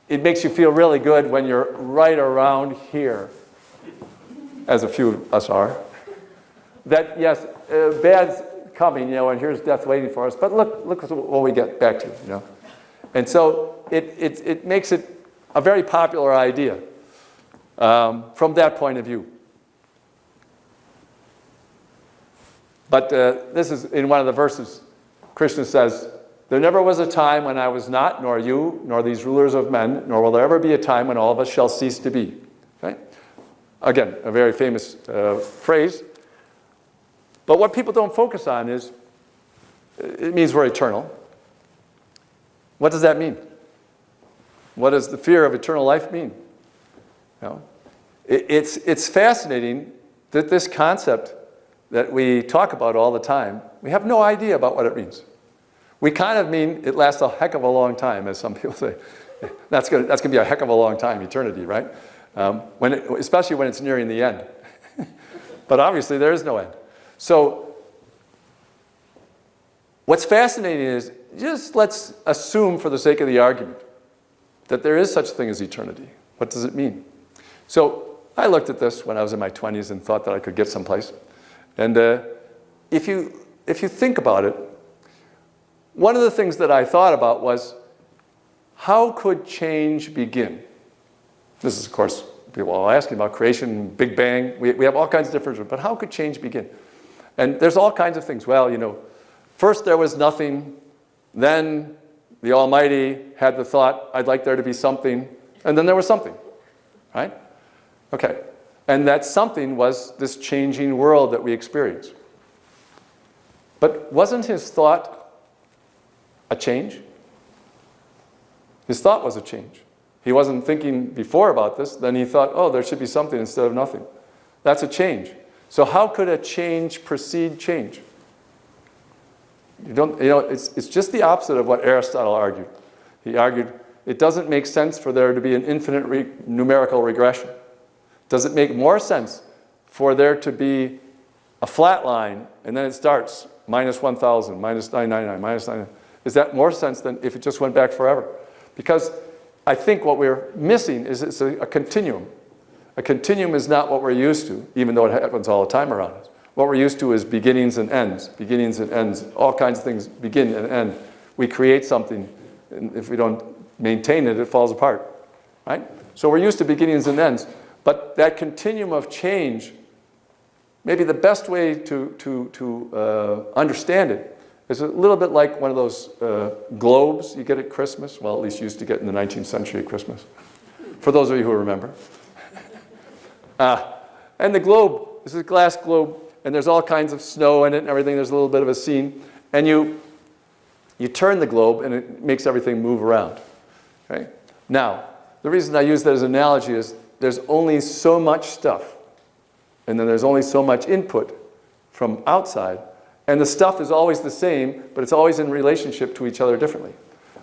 it makes you feel really good when you're right around here, as a few of us are. That, yes, bad's coming, and here's death waiting for us, but look what we get back to, And so it makes it a very popular idea from that point of view. But this is in one of the verses. Krishna says, "There never was a time when I was not, nor you, nor these rulers of men, nor will there ever be a time when all of us shall cease to be." Okay? Again, a very famous phrase. But what people don't focus on is, it means we're eternal. What does that mean? What does the fear of eternal life mean? You know, it's fascinating that this concept that we talk about all the time, we have no idea about what it means. We kind of mean it lasts a heck of a long time, as some people say. That's going to be a heck of a long time, eternity, right? Especially when it's nearing the end. But obviously there is no end. So what's fascinating is, just let's assume for the sake of the argument that there is such a thing as eternity. What does it mean? So I looked at this when I was in my 20s and thought that I could get someplace. And if you think about it, one of the things that I thought about was, how could change begin? This is, of course, people are asking about creation, Big Bang. We have all kinds of different, but how could change begin? And there's all kinds of things. Well, you know, first there was nothing, then the Almighty had the thought, I'd like there to be something, and then there was something, right? Okay. And that something was this changing world that we experience. But wasn't his thought a change? His thought was a change. He wasn't thinking before about this, then he thought, oh, there should be something instead of nothing. That's a change. So how could a change precede change? It's just the opposite of what Aristotle argued. He argued it doesn't make sense for there to be an infinite numerical regression. Does it make more sense for there to be a flat line and then it starts minus 1,000, minus 999, minus 999? Is that more sense than if it just went back forever? Because I think what we're missing is it's a continuum. A continuum is not what we're used to, even though it happens all the time around us. What we're used to is beginnings and ends, beginnings and ends. All kinds of things begin and end. We create something, and if we don't maintain it, it falls apart, right? So we're used to beginnings and ends. But that continuum of change, maybe the best way to understand it is a little bit like one of those globes you get at Christmas. Well, at least you used to get in the 19th century at Christmas. For those of you who remember. And the globe, this is a glass globe, and there's all kinds of snow in it and everything. There's a little bit of a scene. And you turn the globe, and it makes everything move around. Okay? Now, the reason I use that as an analogy is there's only so much stuff, and then there's only so much input from outside, and the stuff is always the same, but it's always in relationship to each other differently.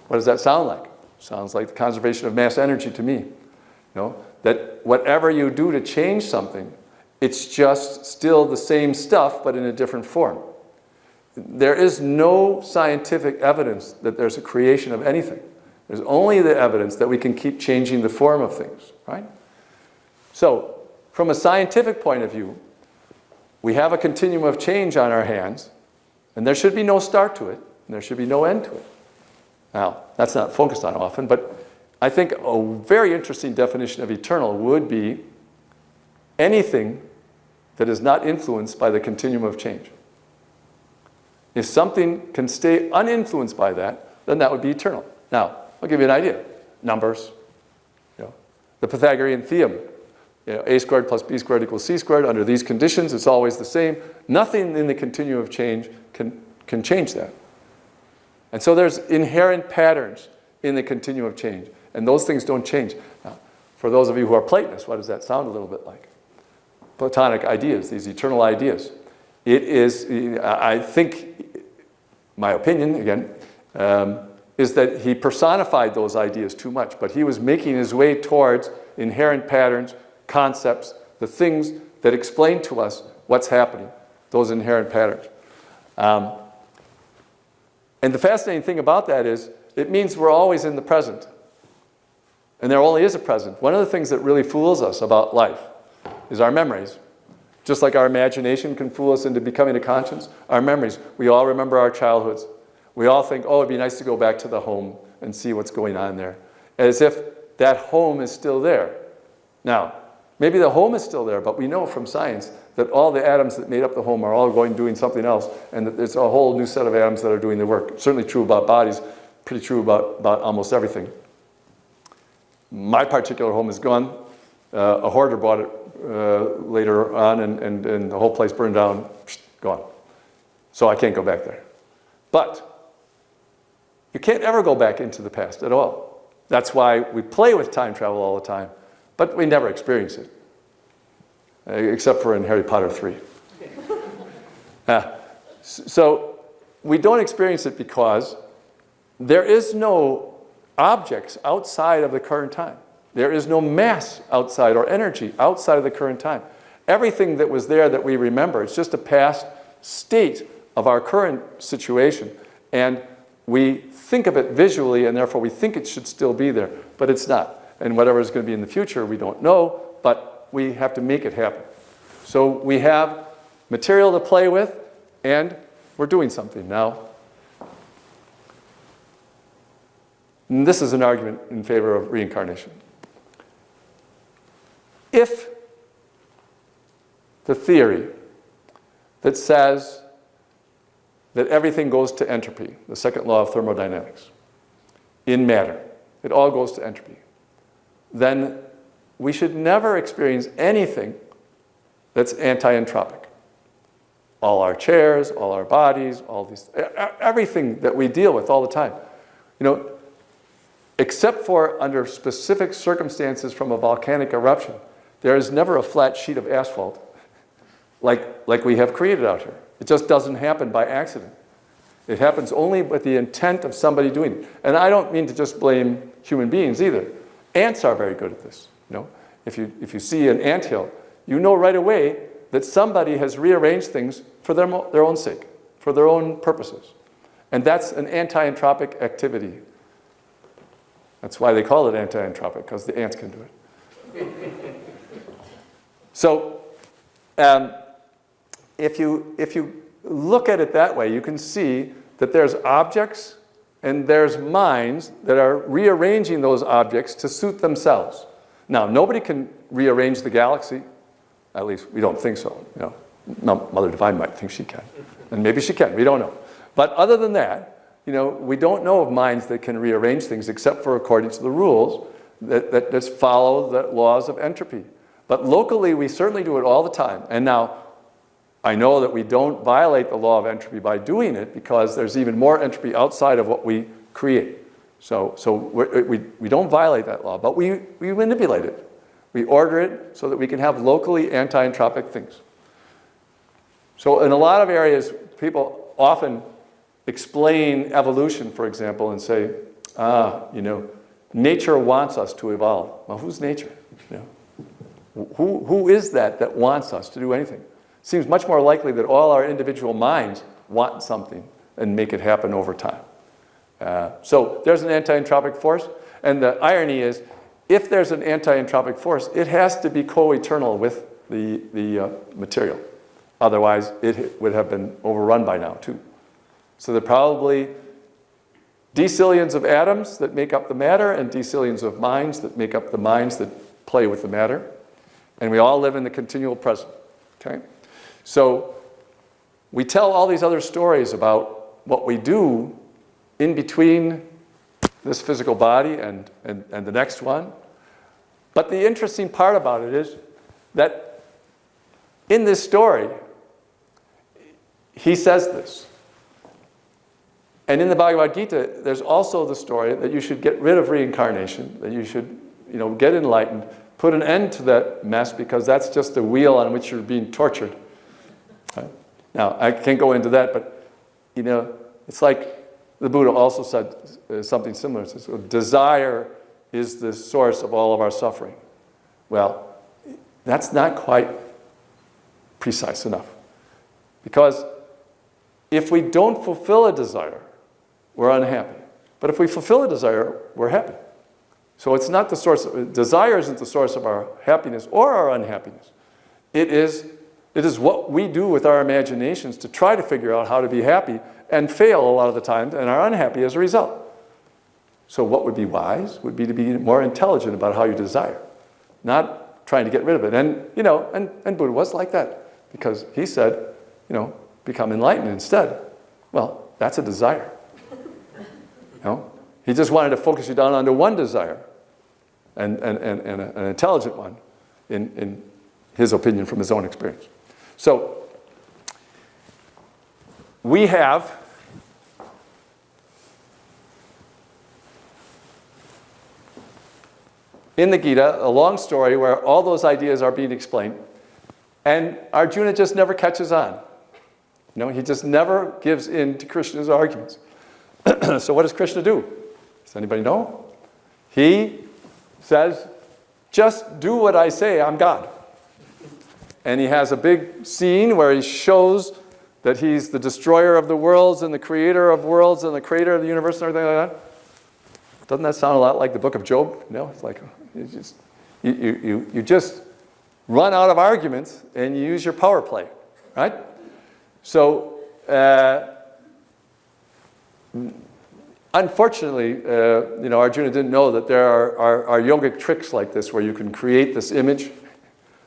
What does that sound like? Sounds like the conservation of mass energy to me. You know, that whatever you do to change something, it's just still the same stuff, but in a different form. There is no scientific evidence that there's a creation of anything. There's only the evidence that we can keep changing the form of things, right? So, from a scientific point of view, we have a continuum of change on our hands, and there should be no start to it, and there should be no end to it. Now, that's not focused on often, but I think a very interesting definition of eternal would be anything that is not influenced by the continuum of change. If something can stay uninfluenced by that, then that would be eternal. Now, I'll give you an idea. Numbers, the Pythagorean theorem, a squared plus b squared equals c squared. Under these conditions, it's always the same. Nothing in the continuum of change can change that. And so there's inherent patterns in the continuum of change, and those things don't change. Now, for those of you who are Platonists, what does that sound a little bit like? Platonic ideas, these eternal ideas. It is, I think, my opinion, again, is that he personified those ideas too much, but he was making his way towards inherent patterns, concepts, the things that explain to us what's happening, those inherent patterns. And the fascinating thing about that is it means we're always in the present. And there only is a present. One of the things that really fools us about life is our memories. Just like our imagination can fool us into becoming a conscience, our memories. We all remember our childhoods. We all think, oh, it'd be nice to go back to the home and see what's going on there. As if that home is still there. Now, maybe the home is still there, but we know from science that all the atoms that made up the home are all going doing something else, and that there's a whole new set of atoms that are doing the work. Certainly true about bodies, pretty true about almost everything. My particular home is gone. A hoarder bought it later on, and the whole place burned down, gone. So I can't go back there. But you can't ever go back into the past at all. That's why we play with time travel all the time, but we never experience it, except for in Harry Potter 3. So we don't experience it because there is no objects outside of the current time. There is no mass outside or energy outside of the current time. Everything that was there that we remember, it's just a past state of our current situation. And we think of it visually, and therefore we think it should still be there, but it's not. And whatever is going to be in the future, we don't know, but we have to make it happen. So we have material to play with, and we're doing something now. And this is an argument in favor of reincarnation. If the theory that says that everything goes to entropy, the second law of thermodynamics, in matter, it all goes to entropy, then we should never experience anything that's anti-entropic. All our chairs, all our bodies, all these, everything that we deal with all the time. You know, except for under specific circumstances from a volcanic eruption, there is never a flat sheet of asphalt like we have created out here. It just doesn't happen by accident. It happens only with the intent of somebody doing it. And I don't mean to just blame human beings either. Ants are very good at this. You know, if you see an anthill, you know right away that somebody has rearranged things for their own sake, for their own purposes. And that's an anti-entropic activity. That's why they call it anti-entropic, because the ants can do it. So, if you look at it that way, you can see that there's objects and there's minds that are rearranging those objects to suit themselves. Now, nobody can rearrange the galaxy. At least we don't think so. You know, Mother Divine might think she can, and maybe she can. We don't know. But other than that, you know, we don't know of minds that can rearrange things except for according to the rules that just follow the laws of entropy. But locally, we certainly do it all the time. And now, I know that we don't violate the law of entropy by doing it because there's even more entropy outside of what we create. So we don't violate that law, but we manipulate it. We order it so that we can have locally anti-entropic things. So in a lot of areas, people often explain evolution, for example, and say, you know, nature wants us to evolve. Well, who's nature? You know, who is that wants us to do anything? It seems much more likely that all our individual minds want something and make it happen over time. So there's an anti-entropic force, and the irony is, if there's an anti-entropic force, it has to be co-eternal with the material. Otherwise, it would have been overrun by now, too. So there are probably decillions of atoms that make up the matter and decillions of minds that make up the minds that play with the matter. And we all live in the continual present. Okay? So we tell all these other stories about what we do in between this physical body and the next one. But the interesting part about it is that in this story, he says this. And in the Bhagavad Gita, there's also the story that you should get rid of reincarnation, that you should, you know, get enlightened, put an end to that mess, because that's just a wheel on which you're being tortured. Right? Now, I can't go into that, but, you know, it's like the Buddha also said something similar. It says, desire is the source of all of our suffering. Well, that's not quite precise enough. Because if we don't fulfill a desire, we're unhappy. But if we fulfill a desire, we're happy. So it's not the source, desire isn't the source of our happiness or our unhappiness. It is what we do with our imaginations to try to figure out how to be happy and fail a lot of the time and are unhappy as a result. So what would be wise would be to be more intelligent about how you desire, not trying to get rid of it. And, you know, and Buddha was like that. because he said, become enlightened instead. Well, that's a desire. He just wanted to focus you down onto one desire, and an intelligent one, in his opinion from his own experience. So, we have in the Gita a long story where all those ideas are being explained, and Arjuna just never catches on. He just never gives in to Krishna's arguments. So what does Krishna do? Does anybody know? He says, just do what I say, I'm God. And he has a big scene where he shows that he's the destroyer of the worlds and the creator of worlds and the creator of the universe and everything like that. Doesn't that sound a lot like the book of Job? No, it's like you just run out of arguments and you use your power play, right? So, unfortunately, Arjuna didn't know that there are yogic tricks like this where you can create this image.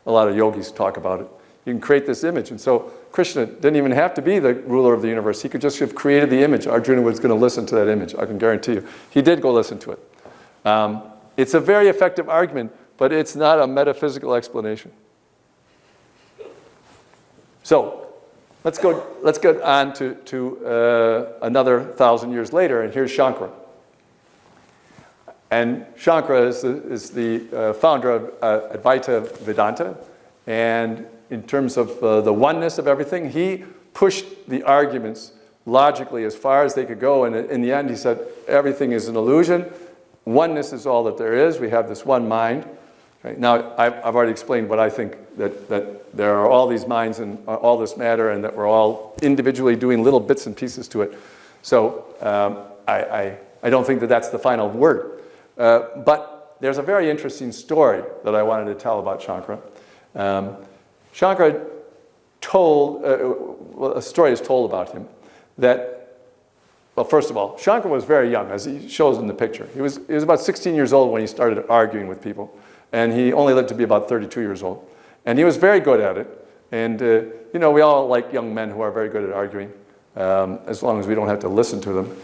A lot of yogis talk about it. You can create this image. And so Krishna didn't even have to be the ruler of the universe. He could just have created the image. Arjuna was going to listen to that image. I can guarantee you. He did go listen to it. It's a very effective argument, but it's not a metaphysical explanation. So let's go on to another 1,000 years later, and here's Shankara. And Shankara is the founder of Advaita Vedanta, and in terms of the oneness of everything, he pushed the arguments logically as far as they could go, and in the end he said everything is an illusion. Oneness is all that there is. We have this one mind. Right? Now, I've already explained what I think, that there are all these minds and all this matter, and that we're all individually doing little bits and pieces to it. So I don't think that that's the final word. But there's a very interesting story that I wanted to tell about Shankara. Shankara told, a story is told about him that, well, first of all, Shankara was very young, as he shows in the picture. He was about 16 years old when he started arguing with people, and he only lived to be about 32 years old. And he was very good at it. And, we all like young men who are very good at arguing, as long as we don't have to listen to them,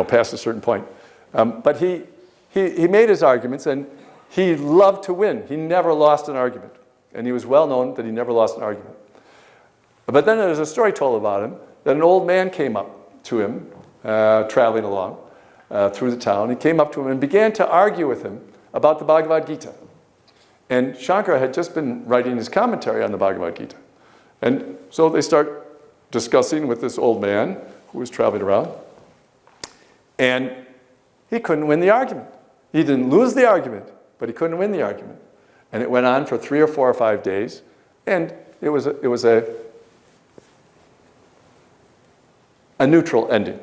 past a certain point. But he made his arguments, and he loved to win. He never lost an argument. And he was well known that he never lost an argument. But then there's a story told about him that an old man came up to him, traveling along through the town. He came up to him and began to argue with him about the Bhagavad Gita. And Shankara had just been writing his commentary on the Bhagavad Gita. And so they start discussing with this old man who was traveling around. And he couldn't win the argument. He didn't lose the argument, but he couldn't win the argument. And it went on for 3 or 4 or 5 days. And it was a neutral ending.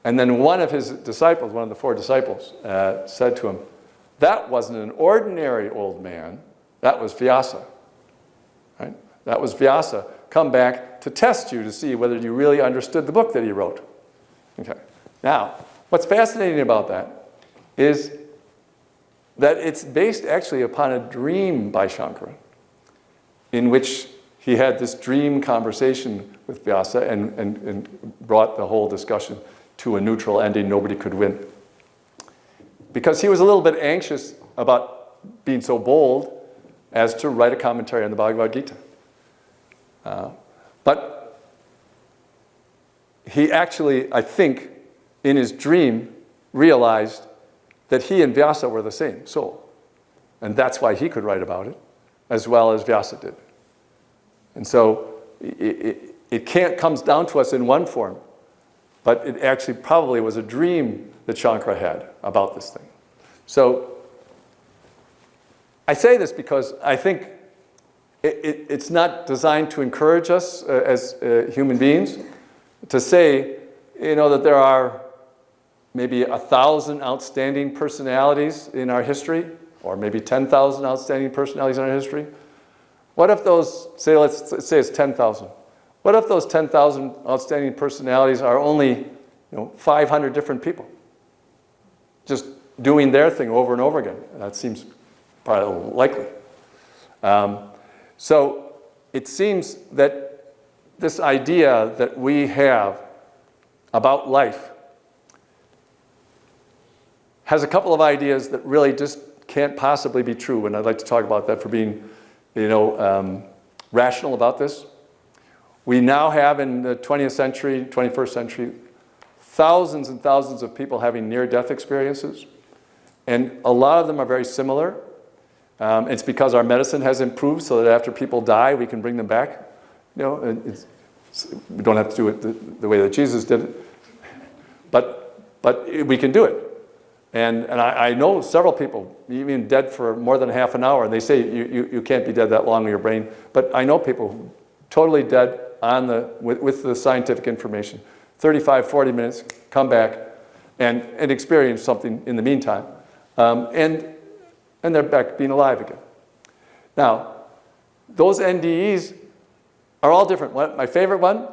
And then one of his disciples, one of the 4 disciples, said to him, that wasn't an ordinary old man, that was Vyasa. Right? That was Vyasa come back to test you to see whether you really understood the book that he wrote. Okay. Now, what's fascinating about that is that it's based actually upon a dream by Shankara, in which he had this dream conversation with Vyasa and brought the whole discussion to a neutral ending. Nobody could win. Because he was a little bit anxious about being so bold as to write a commentary on the Bhagavad Gita. But he actually, I think, in his dream, realized that he and Vyasa were the same soul. And that's why he could write about it, as well as Vyasa did. And so it comes down to us in one form, but it actually probably was a dream that Shankara had about this thing. So I say this because I think it's not designed to encourage us as human beings to say, that there are maybe 1,000 outstanding personalities in our history, or maybe 10,000 outstanding personalities in our history. What if those, let's say it's 10,000. What if those 10,000 outstanding personalities are only 500 different people, just doing their thing over and over again? That seems probably likely. So it seems that this idea that we have about life has a couple of ideas that really just can't possibly be true, and I'd like to talk about that for being, rational about this. We now have in the 20th century, 21st century, thousands and thousands of people having near-death experiences, and a lot of them are very similar. It's because our medicine has improved so that after people die, we can bring them back. We don't have to do it the way that Jesus did it, but we can do it. And I know several people, even dead for more than half an hour, and they say you can't be dead that long in your brain. But I know people who totally dead with the scientific information. 35, 40 minutes, come back and experience something in the meantime. And they're back being alive again. Now, those NDEs are all different. My favorite one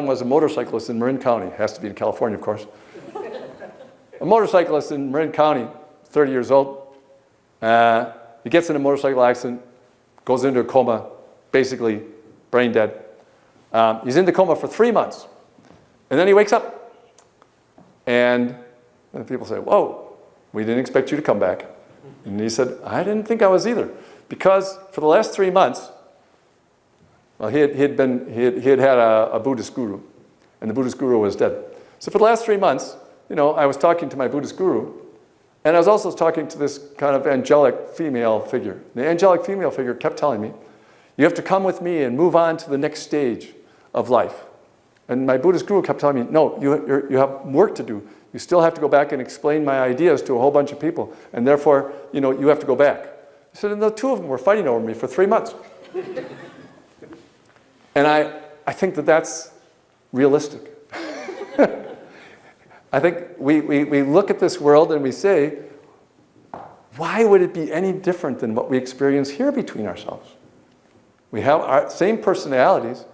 was a motorcyclist in Marin County. It has to be in California, of course. A motorcyclist in Marin County, 30 years old. He gets in a motorcycle accident, goes into a coma, basically brain dead. He's in the coma for 3 months. And then he wakes up. And people say, whoa, we didn't expect you to come back. And he said, I didn't think I was either. Because for the last 3 months, well, he had had a Buddhist guru. And the Buddhist guru was dead. So for the last 3 months, I was talking to my Buddhist guru, and I was also talking to this kind of angelic female figure. The angelic female figure kept telling me, you have to come with me and move on to the next stage of life. And my Buddhist guru kept telling me, no, you have work to do. You still have to go back and explain my ideas to a whole bunch of people, and therefore, you have to go back. I said, and the two of them were fighting over me for 3 months. And I think that that's realistic. I think we look at this world and we say, why would it be any different than what we experience here between ourselves? We have our same personalities.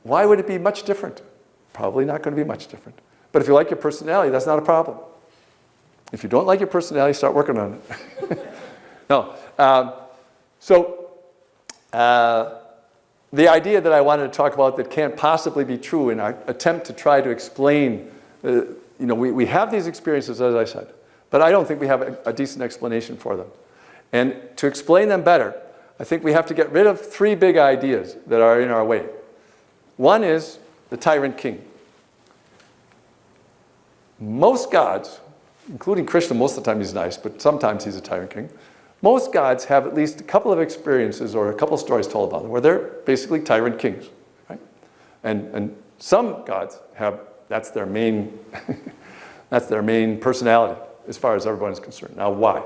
Why would it be much different? Probably not going to be much different. But if you like your personality, that's not a problem. If you don't like your personality, start working on it. No. The idea that I wanted to talk about that can't possibly be true in our attempt to try to explain, we have these experiences, as I said, but I don't think we have a decent explanation for them. And to explain them better, I think we have to get rid of 3 big ideas that are in our way. One is the tyrant king. Most gods, including Krishna, most of the time he's nice, but sometimes he's a tyrant king. Most gods have at least a couple of experiences or a couple of stories told about them where they're basically tyrant kings, right? And some gods have, that's their main personality as far as everyone is concerned. Now, why?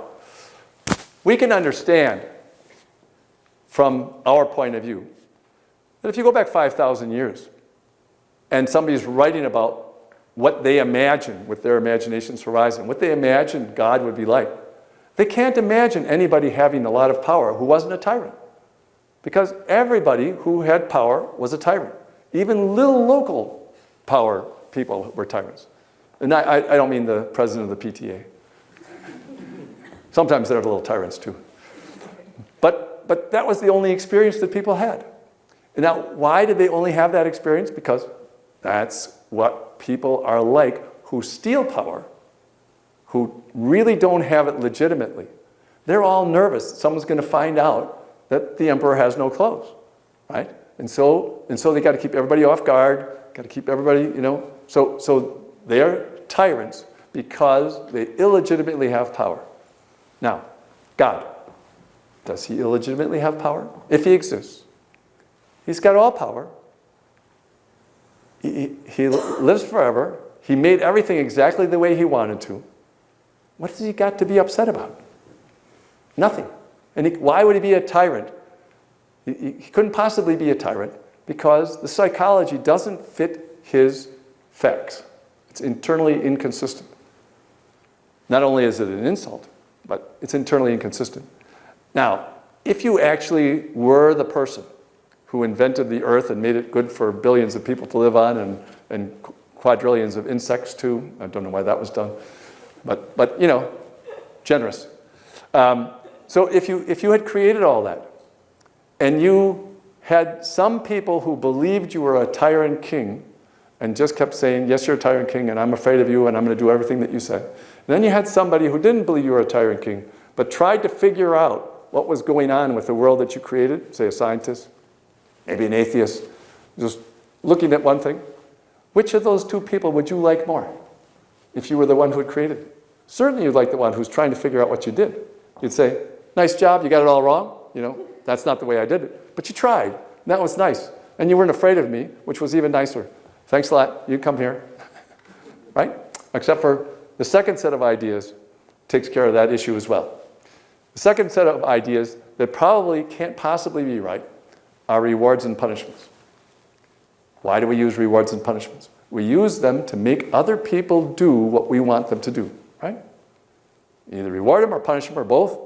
We can understand from our point of view that if you go back 5,000 years and somebody's writing about what they imagine with their imagination's horizon, what they imagine God would be like, they can't imagine anybody having a lot of power who wasn't a tyrant. Because everybody who had power was a tyrant. Even little local power people were tyrants. And I don't mean the president of the PTA. Sometimes they're little tyrants too. But that was the only experience that people had. And now, why did they only have that experience? Because that's what people are like who steal power, who really don't have it legitimately. They're all nervous. Someone's going to find out that the emperor has no clothes, right? And so they got to keep everybody off guard, got to keep everybody, So they are tyrants because they illegitimately have power. Now, God, does he illegitimately have power? If he exists, he's got all power. He lives forever. He made everything exactly the way he wanted to. What has he got to be upset about? Nothing. And why would he be a tyrant? He couldn't possibly be a tyrant because the psychology doesn't fit his facts. It's internally inconsistent. Not only is it an insult, but it's internally inconsistent. Now, if you actually were the person who invented the earth and made it good for billions of people to live on and quadrillions of insects too, I don't know why that was done, but generous. So if you had created all that, and you had some people who believed you were a tyrant king and just kept saying, yes, you're a tyrant king, and I'm afraid of you, and I'm going to do everything that you said. And then you had somebody who didn't believe you were a tyrant king, but tried to figure out what was going on with the world that you created, say a scientist, maybe an atheist, just looking at one thing. Which of those two people would you like more if you were the one who had created it? Certainly you'd like the one who's trying to figure out what you did. You'd say, nice job, you got it all wrong. You know, that's not the way I did it. But you tried, and that was nice. And you weren't afraid of me, which was even nicer. Thanks a lot, you come here. Right? Except for the second set of ideas takes care of that issue as well. The second set of ideas that probably can't possibly be right are rewards and punishments. Why do we use rewards and punishments? We use them to make other people do what we want them to do, right? Either reward them or punish them or both,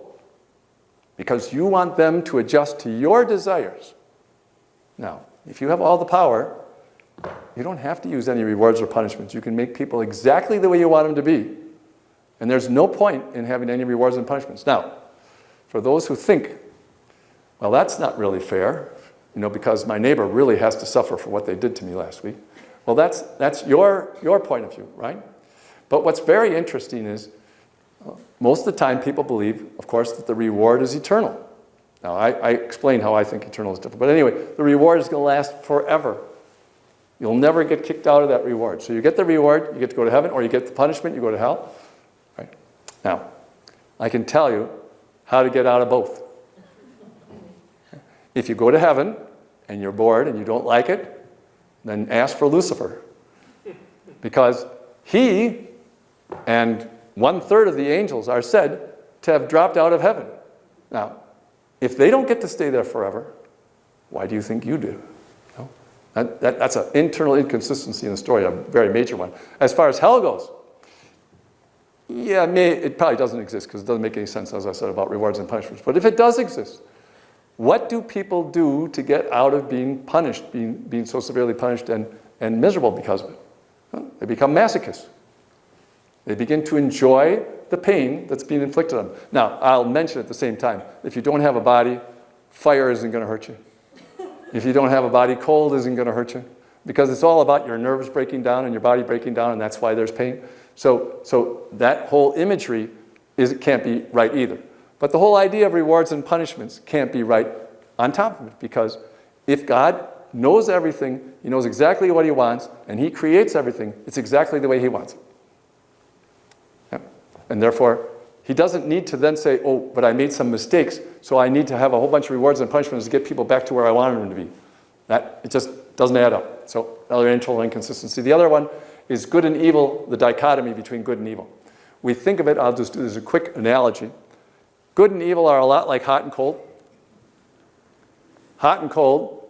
because you want them to adjust to your desires. Now, if you have all the power, you don't have to use any rewards or punishments. You can make people exactly the way you want them to be. And there's no point in having any rewards and punishments. Now, for those who think, well, that's not really fair, you know, because my neighbor really has to suffer for what they did to me last week. Well, that's your point of view, right? But what's very interesting is most of the time people believe, of course, that the reward is eternal. Now, I explain how I think eternal is different. But anyway, the reward is going to last forever. You'll never get kicked out of that reward. So you get the reward, you get to go to heaven, or you get the punishment, you go to hell. Right? Now, I can tell you how to get out of both. If you go to heaven and you're bored and you don't like it, then ask for Lucifer. Because he and 1/3 of the angels are said to have dropped out of heaven. Now, if they don't get to stay there forever, why do you think you do? No? That's an internal inconsistency in the story, a very major one. As far as hell goes, yeah, it probably doesn't exist because it doesn't make any sense, as I said, about rewards and punishments. But if it does exist, what do people do to get out of being punished, being so severely punished and miserable because of it? Well, they become masochists. They begin to enjoy the pain that's being inflicted on them. Now, I'll mention at the same time, if you don't have a body, fire isn't going to hurt you. If you don't have a body, cold isn't going to hurt you. Because it's all about your nerves breaking down and your body breaking down, and that's why there's pain. So that whole imagery can't be right either. But the whole idea of rewards and punishments can't be right on top of it, because if God knows everything, he knows exactly what he wants, and he creates everything, it's exactly the way he wants it. Yeah? And therefore, he doesn't need to then say, oh, but I made some mistakes, so I need to have a whole bunch of rewards and punishments to get people back to where I wanted them to be. It just doesn't add up. So another internal inconsistency. The other one is good and evil, the dichotomy between good and evil. We think of it, I'll just do this as a quick analogy. Good and evil are a lot like hot and cold. Hot and cold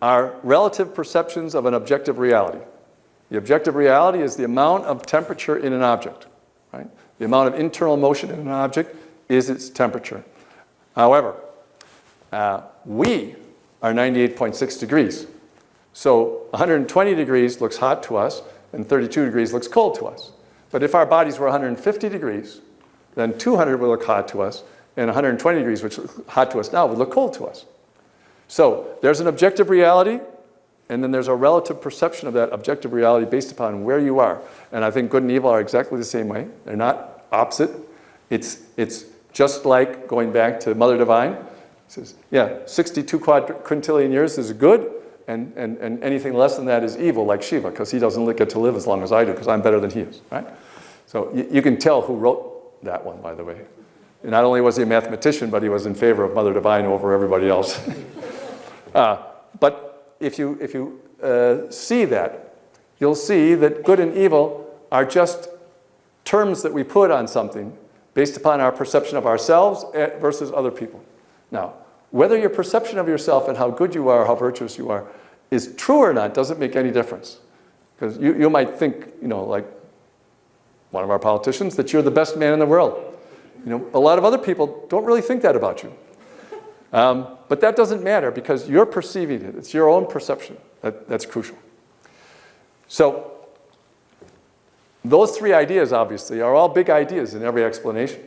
are relative perceptions of an objective reality. The objective reality is the amount of temperature in an object, right? The amount of internal motion in an object is its temperature. However, we are 98.6 degrees. So 120 degrees looks hot to us, and 32 degrees looks cold to us. But if our bodies were 150 degrees, then 200 would look hot to us, and 120 degrees, which looks hot to us now, would look cold to us. So there's an objective reality, and then there's a relative perception of that objective reality based upon where you are. And I think good and evil are exactly the same way. They're not opposite. It's just like going back to Mother Divine. It says, yeah, 62 quintillion years is good, and anything less than that is evil, like Shiva, because he doesn't get to live as long as I do, because I'm better than he is, right? So you can tell who wrote that one, by the way. And not only was he a mathematician, but he was in favor of Mother Divine over everybody else. But if you see that, you'll see that good and evil are just terms that we put on something based upon our perception of ourselves versus other people. Now, whether your perception of yourself and how good you are, how virtuous you are, is true or not doesn't make any difference. Because you might think, like one of our politicians, that you're the best man in the world. A lot of other people don't really think that about you. But that doesn't matter because you're perceiving it. It's your own perception that's crucial. So those three ideas, obviously, are all big ideas in every explanation.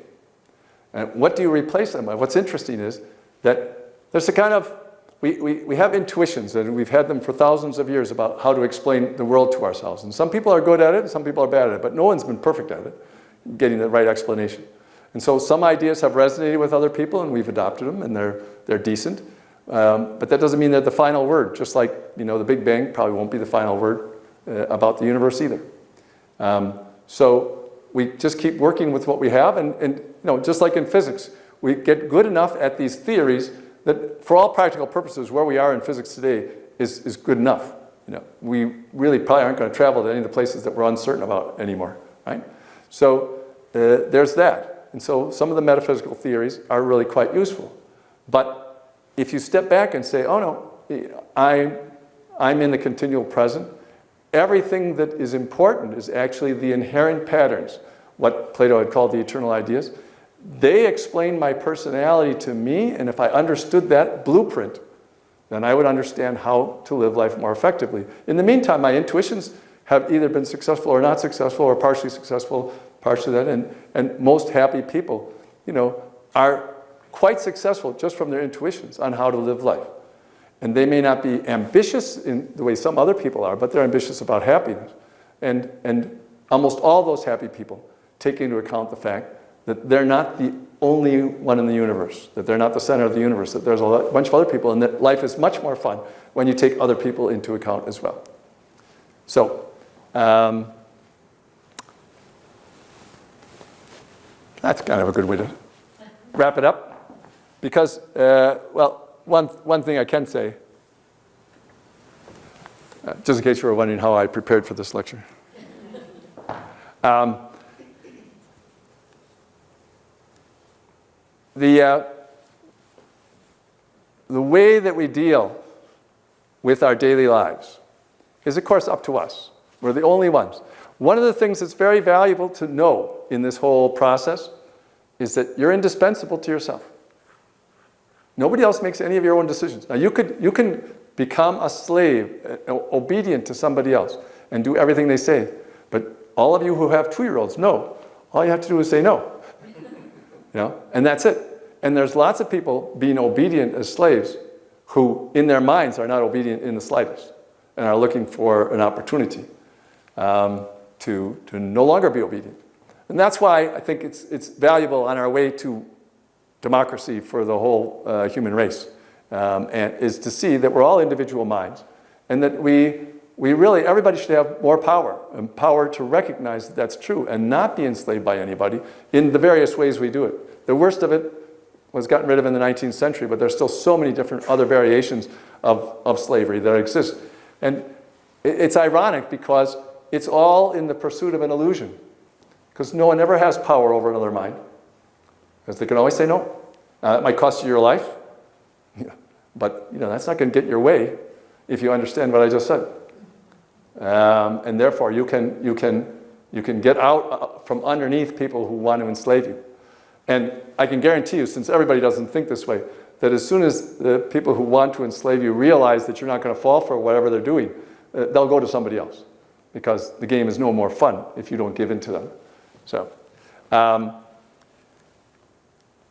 And what do you replace them with? What's interesting is that there's a kind of we have intuitions, and we've had them for thousands of years about how to explain the world to ourselves. And some people are good at it, and some people are bad at it, but no one's been perfect at it, getting the right explanation. And so some ideas have resonated with other people, and we've adopted them, and they're decent. But that doesn't mean they're the final word, just like, you know, the Big Bang probably won't be the final word about the universe either. So we just keep working with what we have, and you know, just like in physics, we get good enough at these theories that for all practical purposes, where we are in physics today is good enough. You know, we really probably aren't going to travel to any of the places that we're uncertain about anymore, right? So there's that. And so some of the metaphysical theories are really quite useful. But if you step back and say, oh no, I'm in the continual present, everything that is important is actually the inherent patterns, what Plato had called the eternal ideas. They explain my personality to me, and if I understood that blueprint, then I would understand how to live life more effectively. In the meantime, my intuitions have either been successful or not successful, or partially successful, partially that, and most happy people, you know, are quite successful just from their intuitions on how to live life. And they may not be ambitious in the way some other people are, but they're ambitious about happiness. And almost all those happy people take into account the fact that they're not the only one in the universe, that they're not the center of the universe, that there's a bunch of other people, and that life is much more fun when you take other people into account as well. So, that's kind of a good way to wrap it up. Because, well, one thing I can say, just in case you were wondering how I prepared for this lecture. The way that we deal with our daily lives is, of course, up to us. We're the only ones. One of the things that's very valuable to know in this whole process is that you're indispensable to yourself. Nobody else makes any of your own decisions. Now, you can become a slave, obedient to somebody else, and do everything they say. But all of you who have 2-year-olds know, all you have to do is say no. You know, and that's it. And there's lots of people being obedient as slaves who, in their minds, are not obedient in the slightest and are looking for an opportunity to no longer be obedient. And that's why I think it's valuable on our way to democracy for the whole human race, and is to see that we're all individual minds, and that we really, everybody should have more power, and power to recognize that that's true and not be enslaved by anybody in the various ways we do it. The worst of it was gotten rid of in the 19th century, but there's still so many different other variations of slavery that exist. And it's ironic because it's all in the pursuit of an illusion, because no one ever has power over another mind, because they can always say no. It might cost you your life, but that's not going to get your way if you understand what I just said. And therefore, you can get out from underneath people who want to enslave you. And I can guarantee you, since everybody doesn't think this way, that as soon as the people who want to enslave you realize that you're not going to fall for whatever they're doing, they'll go to somebody else, because the game is no more fun if you don't give in to them. So,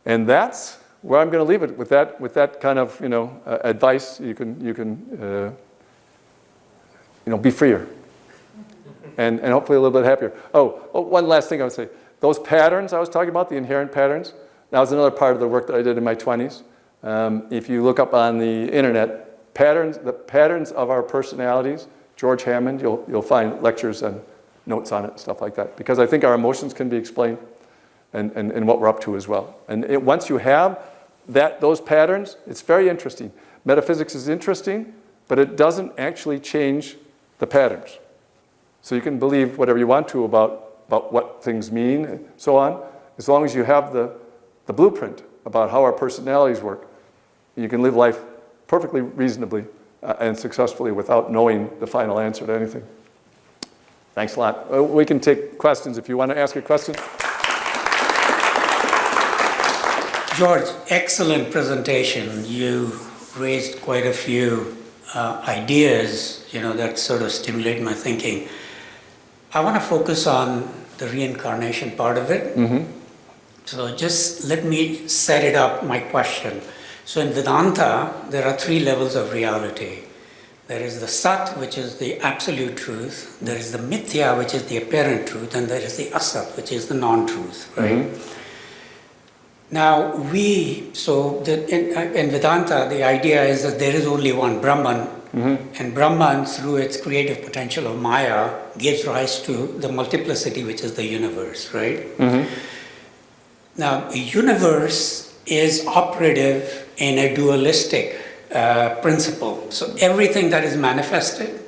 and that's where I'm going to leave it with that kind of advice. You can be freer, and hopefully a little bit happier. Oh, one last thing I would say. Those patterns I was talking about, the inherent patterns, that was another part of the work that I did in my 20s. If you look up on the internet, the patterns of our personalities, George Hammond, you'll find lectures and notes on it and stuff like that. Because I think our emotions can be explained and what we're up to as well. And once you have those patterns, it's very interesting. Metaphysics is interesting, but it doesn't actually change the patterns. So you can believe whatever you want to about what things mean and so on. As long as you have the blueprint about how our personalities work, you can live life perfectly reasonably and successfully without knowing the final answer to anything. Thanks a lot. We can take questions if you want to ask a question. George, excellent presentation. You raised quite a few ideas, that sort of stimulate my thinking. I want to focus on the reincarnation part of it. Mm-hmm. So just let me set it up, my question. So in Vedanta, there are three levels of reality. There is the Sat, which is the absolute truth. There is the Mithya, which is the apparent truth. And there is the Asat, which is the non-truth, right? Now, in Vedanta, the idea is that there is only one Brahman, and Brahman, through its creative potential of Maya, gives rise to the multiplicity, which is the universe, right? Now, the universe is operative in a dualistic principle. So everything that is manifested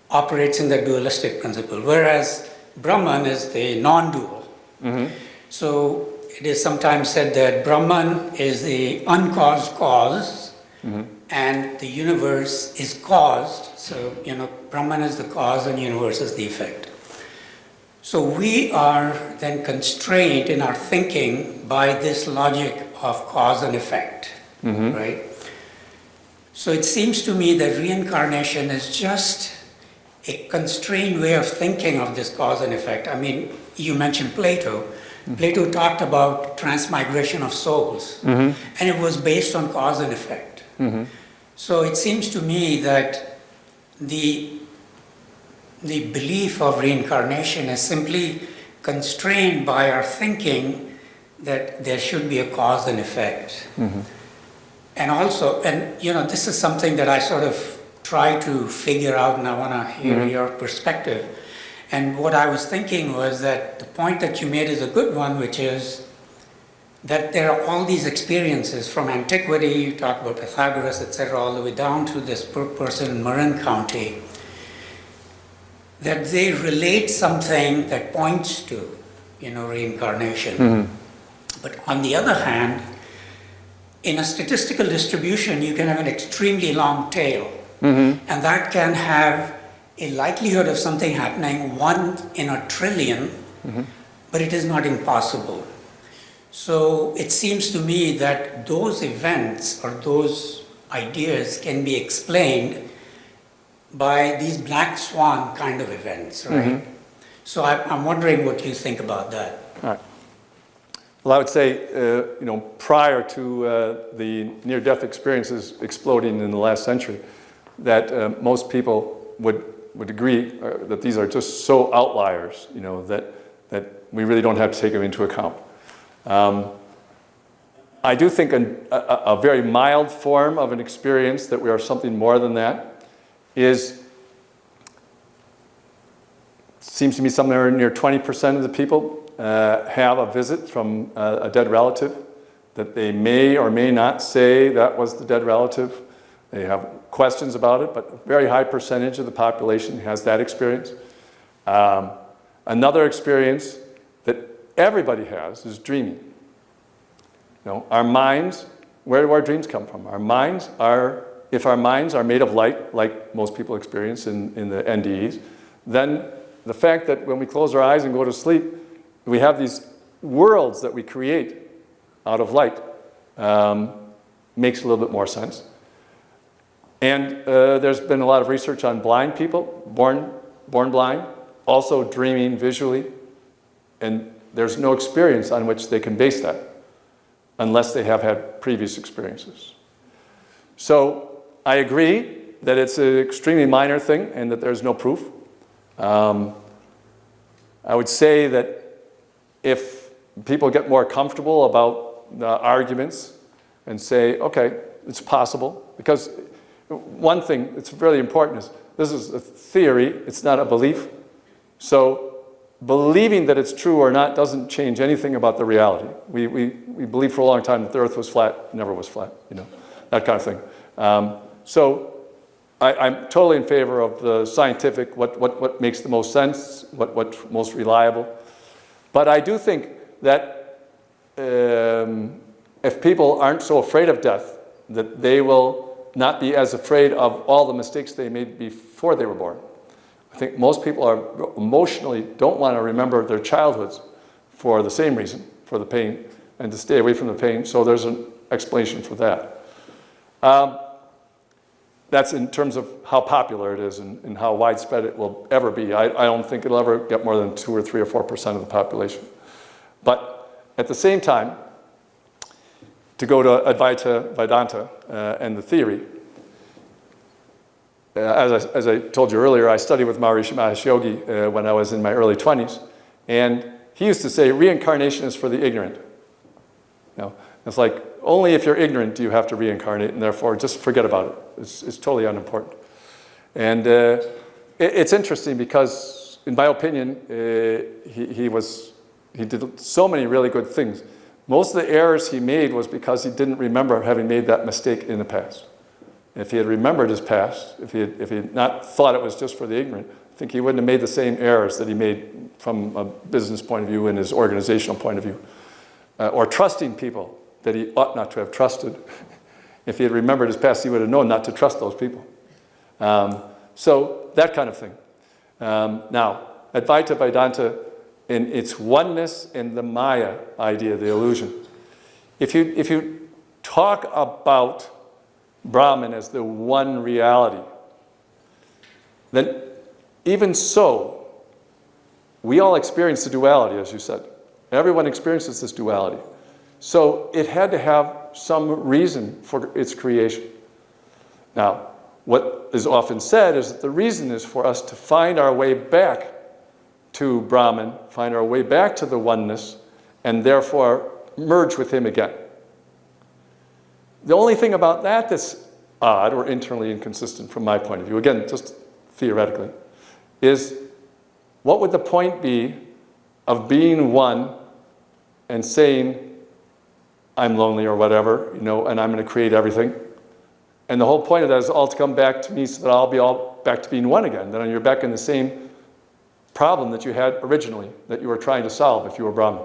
operates in the dualistic principle, whereas Brahman is the non-dual. So it is sometimes said that Brahman is the uncaused cause, and the universe is caused. So, Brahman is the cause and universe is the effect. So we are then constrained in our thinking by this logic of cause and effect, right? So it seems to me that reincarnation is just a constrained way of thinking of this cause and effect. I mean, you mentioned Plato. Plato talked about transmigration of souls, and it was based on cause and effect. So it seems to me that the belief of reincarnation is simply constrained by our thinking that there should be a cause and effect. And also, this is something that I sort of try to figure out, and I want to hear your perspective. And what I was thinking was that the point that you made is a good one, which is that there are all these experiences from antiquity, you talk about Pythagoras, etc., all the way down to this person in Marin County, that they relate something that points to, reincarnation. But on the other hand, in a statistical distribution, you can have an extremely long tail, and that can have a likelihood of something happening 1 in a trillion, but it is not impossible. So it seems to me that those events or those ideas can be explained by these black swan kind of events, right? So I'm wondering what you think about that. All right. Well, I would say, prior to the near-death experiences exploding in the last century, that most people would agree that these are just so outliers, that we really don't have to take them into account. I do think a very mild form of an experience that we are something more than that seems to me somewhere near 20% of the people have a visit from a dead relative that they may or may not say that was the dead relative. They have questions about it, but a very high percentage of the population has that experience. Another experience that everybody has is dreaming. Our minds, where do our dreams come from? If our minds are made of light, like most people experience in the NDEs, then the fact that when we close our eyes and go to sleep, we have these worlds that we create out of light makes a little bit more sense. And there's been a lot of research on blind people, born blind, also dreaming visually, and there's no experience on which they can base that unless they have had previous experiences. So I agree that it's an extremely minor thing and that there's no proof. I would say that if people get more comfortable about the arguments and say, okay, it's possible, because one thing that's really important is this is a theory, it's not a belief. So believing that it's true or not doesn't change anything about the reality. We believed for a long time that the earth was flat, never was flat, that kind of thing. So I'm totally in favor of the scientific, what makes the most sense, what's most reliable. But I do think that if people aren't so afraid of death, that they will not be as afraid of all the mistakes they made before they were born. I think most people emotionally don't want to remember their childhoods for the same reason, for the pain, and to stay away from the pain. So there's an explanation for that. That's in terms of how popular it is and how widespread it will ever be. I don't think it'll ever get more than 2 or 3 or 4% of the population. But at the same time, to go to Advaita Vedanta and the theory. As I told you earlier, I studied with Maharishi Mahesh Yogi when I was in my early 20s, and he used to say reincarnation is for the ignorant. It's like only if you're ignorant do you have to reincarnate, and therefore just forget about it. It's totally unimportant. And it's interesting because, in my opinion, he did so many really good things. Most of the errors he made was because he didn't remember having made that mistake in the past. If he had remembered his past, if he had not thought it was just for the ignorant, I think he wouldn't have made the same errors that he made from a business point of view and his organizational point of view. Or trusting people that he ought not to have trusted. If he had remembered his past, he would have known not to trust those people. So that kind of thing. Now, Advaita Vedanta, in its oneness and the Maya idea, the illusion. If you talk about Brahman as the one reality, then even so, we all experience the duality, as you said. Everyone experiences this duality. So it had to have some reason for its creation. Now, what is often said is that the reason is for us to find our way back to Brahman, find our way back to the oneness, and therefore merge with him again. The only thing about that that's odd or internally inconsistent from my point of view, again, just theoretically, is what would the point be of being one and saying, I'm lonely or whatever, and I'm going to create everything. And the whole point of that is all to come back to me so that I'll be all back to being one again. Then you're back in the same problem that you had originally, that you were trying to solve if you were Brahman.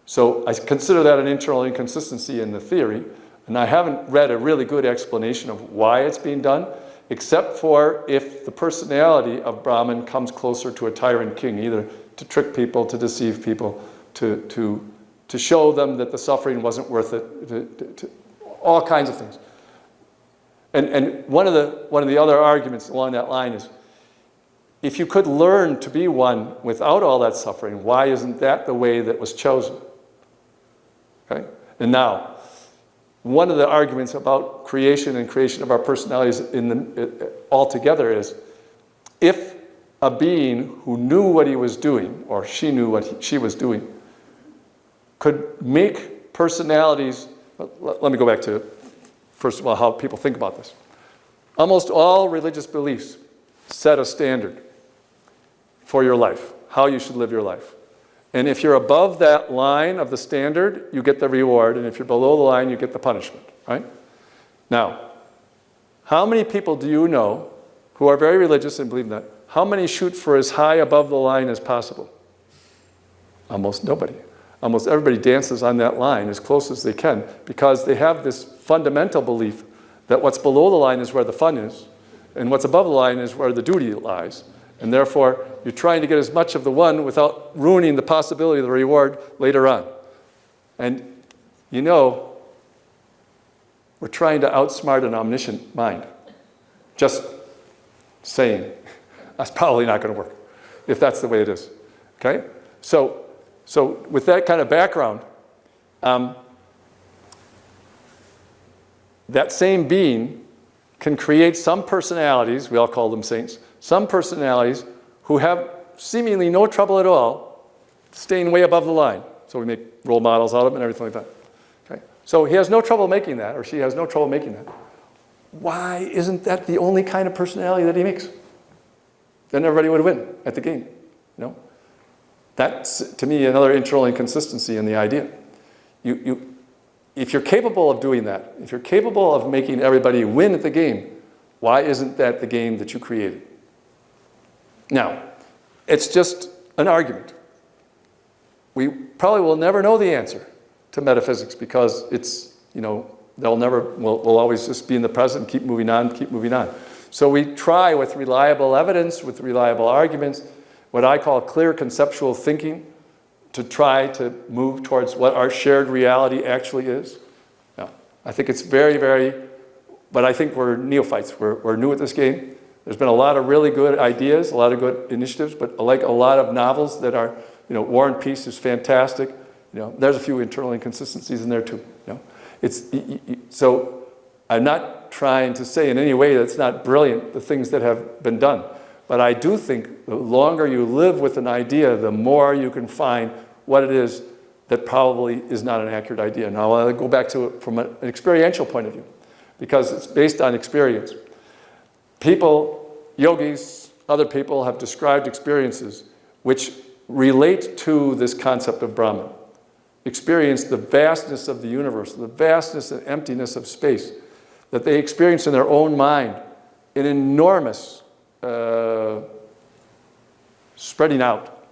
So I consider that an internal inconsistency in the theory, and I haven't read a really good explanation of why it's being done, except for if the personality of Brahman comes closer to a tyrant king, either to trick people, to deceive people, to show them that the suffering wasn't worth it, to all kinds of things. And one of the other arguments along that line is, if you could learn to be one without all that suffering, why isn't that the way that was chosen? Okay? And now, one of the arguments about creation and creation of our personalities altogether is, if a being who knew what he was doing, or she knew what she was doing, could make personalities, let me go back to, first of all, how people think about this. Almost all religious beliefs set a standard for your life, how you should live your life. And if you're above that line of the standard, you get the reward, and if you're below the line, you get the punishment, right? Now, how many people do you know who are very religious and believe in that? How many shoot for as high above the line as possible? Almost nobody. Almost everybody dances on that line as close as they can because they have this fundamental belief that what's below the line is where the fun is, and what's above the line is where the duty lies. And therefore, you're trying to get as much of the one without ruining the possibility of the reward later on. And we're trying to outsmart an omniscient mind. Just saying. That's probably not going to work if that's the way it is. Okay? So with that kind of background, that same being can create some personalities, we all call them saints, some personalities who have seemingly no trouble at all staying way above the line. So we make role models out of them and everything like that. Okay? So he has no trouble making that, or she has no trouble making that. Why isn't that the only kind of personality that he makes? Then everybody would win at the game. That's, to me, another internal inconsistency in the idea. If you're capable of doing that, if you're capable of making everybody win at the game, why isn't that the game that you created? Now, it's just an argument. We probably will never know the answer to metaphysics because it's, we'll always just be in the present, keep moving on. So we try with reliable evidence, with reliable arguments, what I call clear conceptual thinking, to try to move towards what our shared reality actually is. Now, I think it's very, but I think we're neophytes. We're new at this game. There's been a lot of really good ideas, a lot of good initiatives, but like a lot of novels that are, War and Peace is fantastic. There's a few internal inconsistencies in there too. So I'm not trying to say in any way that's not brilliant, the things that have been done. But I do think the longer you live with an idea, the more you can find what it is that probably is not an accurate idea. Now I'll go back to it from an experiential point of view, because it's based on experience. People, yogis, other people have described experiences which relate to this concept of Brahman. Experience the vastness of the universe, the vastness and emptiness of space, that they experience in their own mind, an enormous spreading out,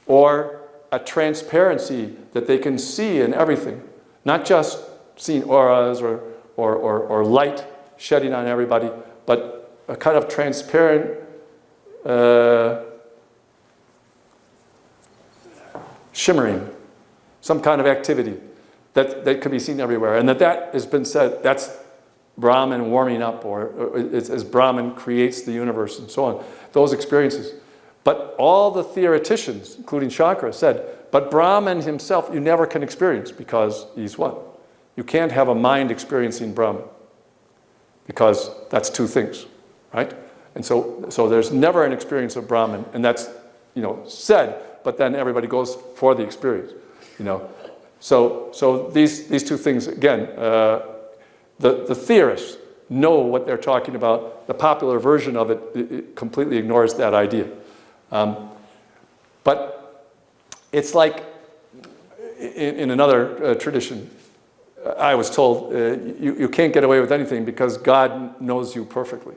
or a transparency that they can see in everything, not just seeing auras or light shedding on everybody, but a kind of transparent shimmering, some kind of activity that could be seen everywhere, and that has been said, that's Brahman warming up, or it's as Brahman creates the universe and so on, those experiences. But all the theoreticians, including Shankara, said, but Brahman himself you never can experience because he's one. You can't have a mind experiencing Brahman because that's two things, right? And so there's never an experience of Brahman, and that's said, but then everybody goes for the experience, So these two things, again, the theorists know what they're talking about. The popular version of it completely ignores that idea. But it's like, in another tradition, I was told, you can't get away with anything because God knows you perfectly.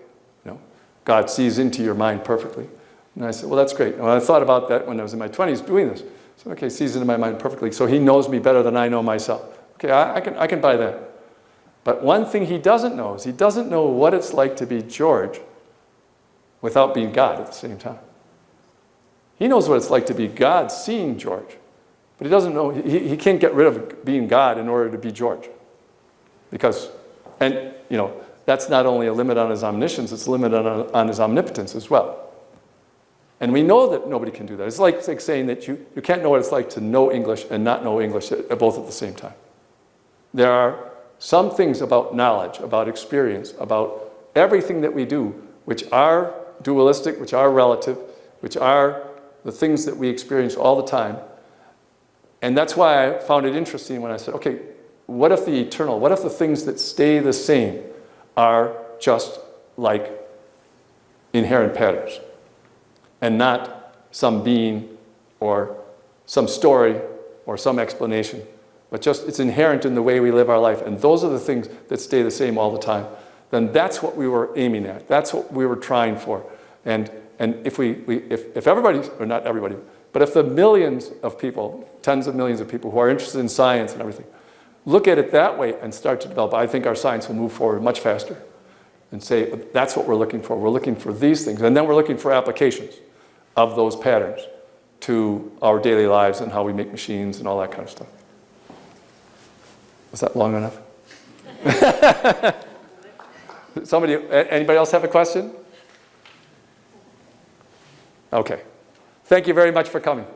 God sees into your mind perfectly. And I said, well, that's great. And I thought about that when I was in my 20s doing this. So, okay, sees into my mind perfectly. So he knows me better than I know myself. Okay, I can buy that. But one thing he doesn't know is he doesn't know what it's like to be George without being God at the same time. He knows what it's like to be God seeing George. But he doesn't know, he can't get rid of being God in order to be George. Because, that's not only a limit on his omniscience, it's a limit on his omnipotence as well. And we know that nobody can do that. It's like saying that you can't know what it's like to know English and not know English both at the same time. There are some things about knowledge, about experience, about everything that we do, which are dualistic, which are relative, which are the things that we experience all the time. And that's why I found it interesting when I said, okay, what if the eternal, what if the things that stay the same are just like inherent patterns and not some being or some story or some explanation, but just it's inherent in the way we live our life, and those are the things that stay the same all the time, then that's what we were aiming at. That's what we were trying for. And if if everybody, or not everybody, but if the millions of people, tens of millions of people who are interested in science and everything, look at it that way and start to develop, I think our science will move forward much faster and say, that's what we're looking for. We're looking for these things. And then we're looking for applications of those patterns to our daily lives and how we make machines and all that kind of stuff. Was that long enough? Anybody else have a question? Okay. Thank you very much for coming.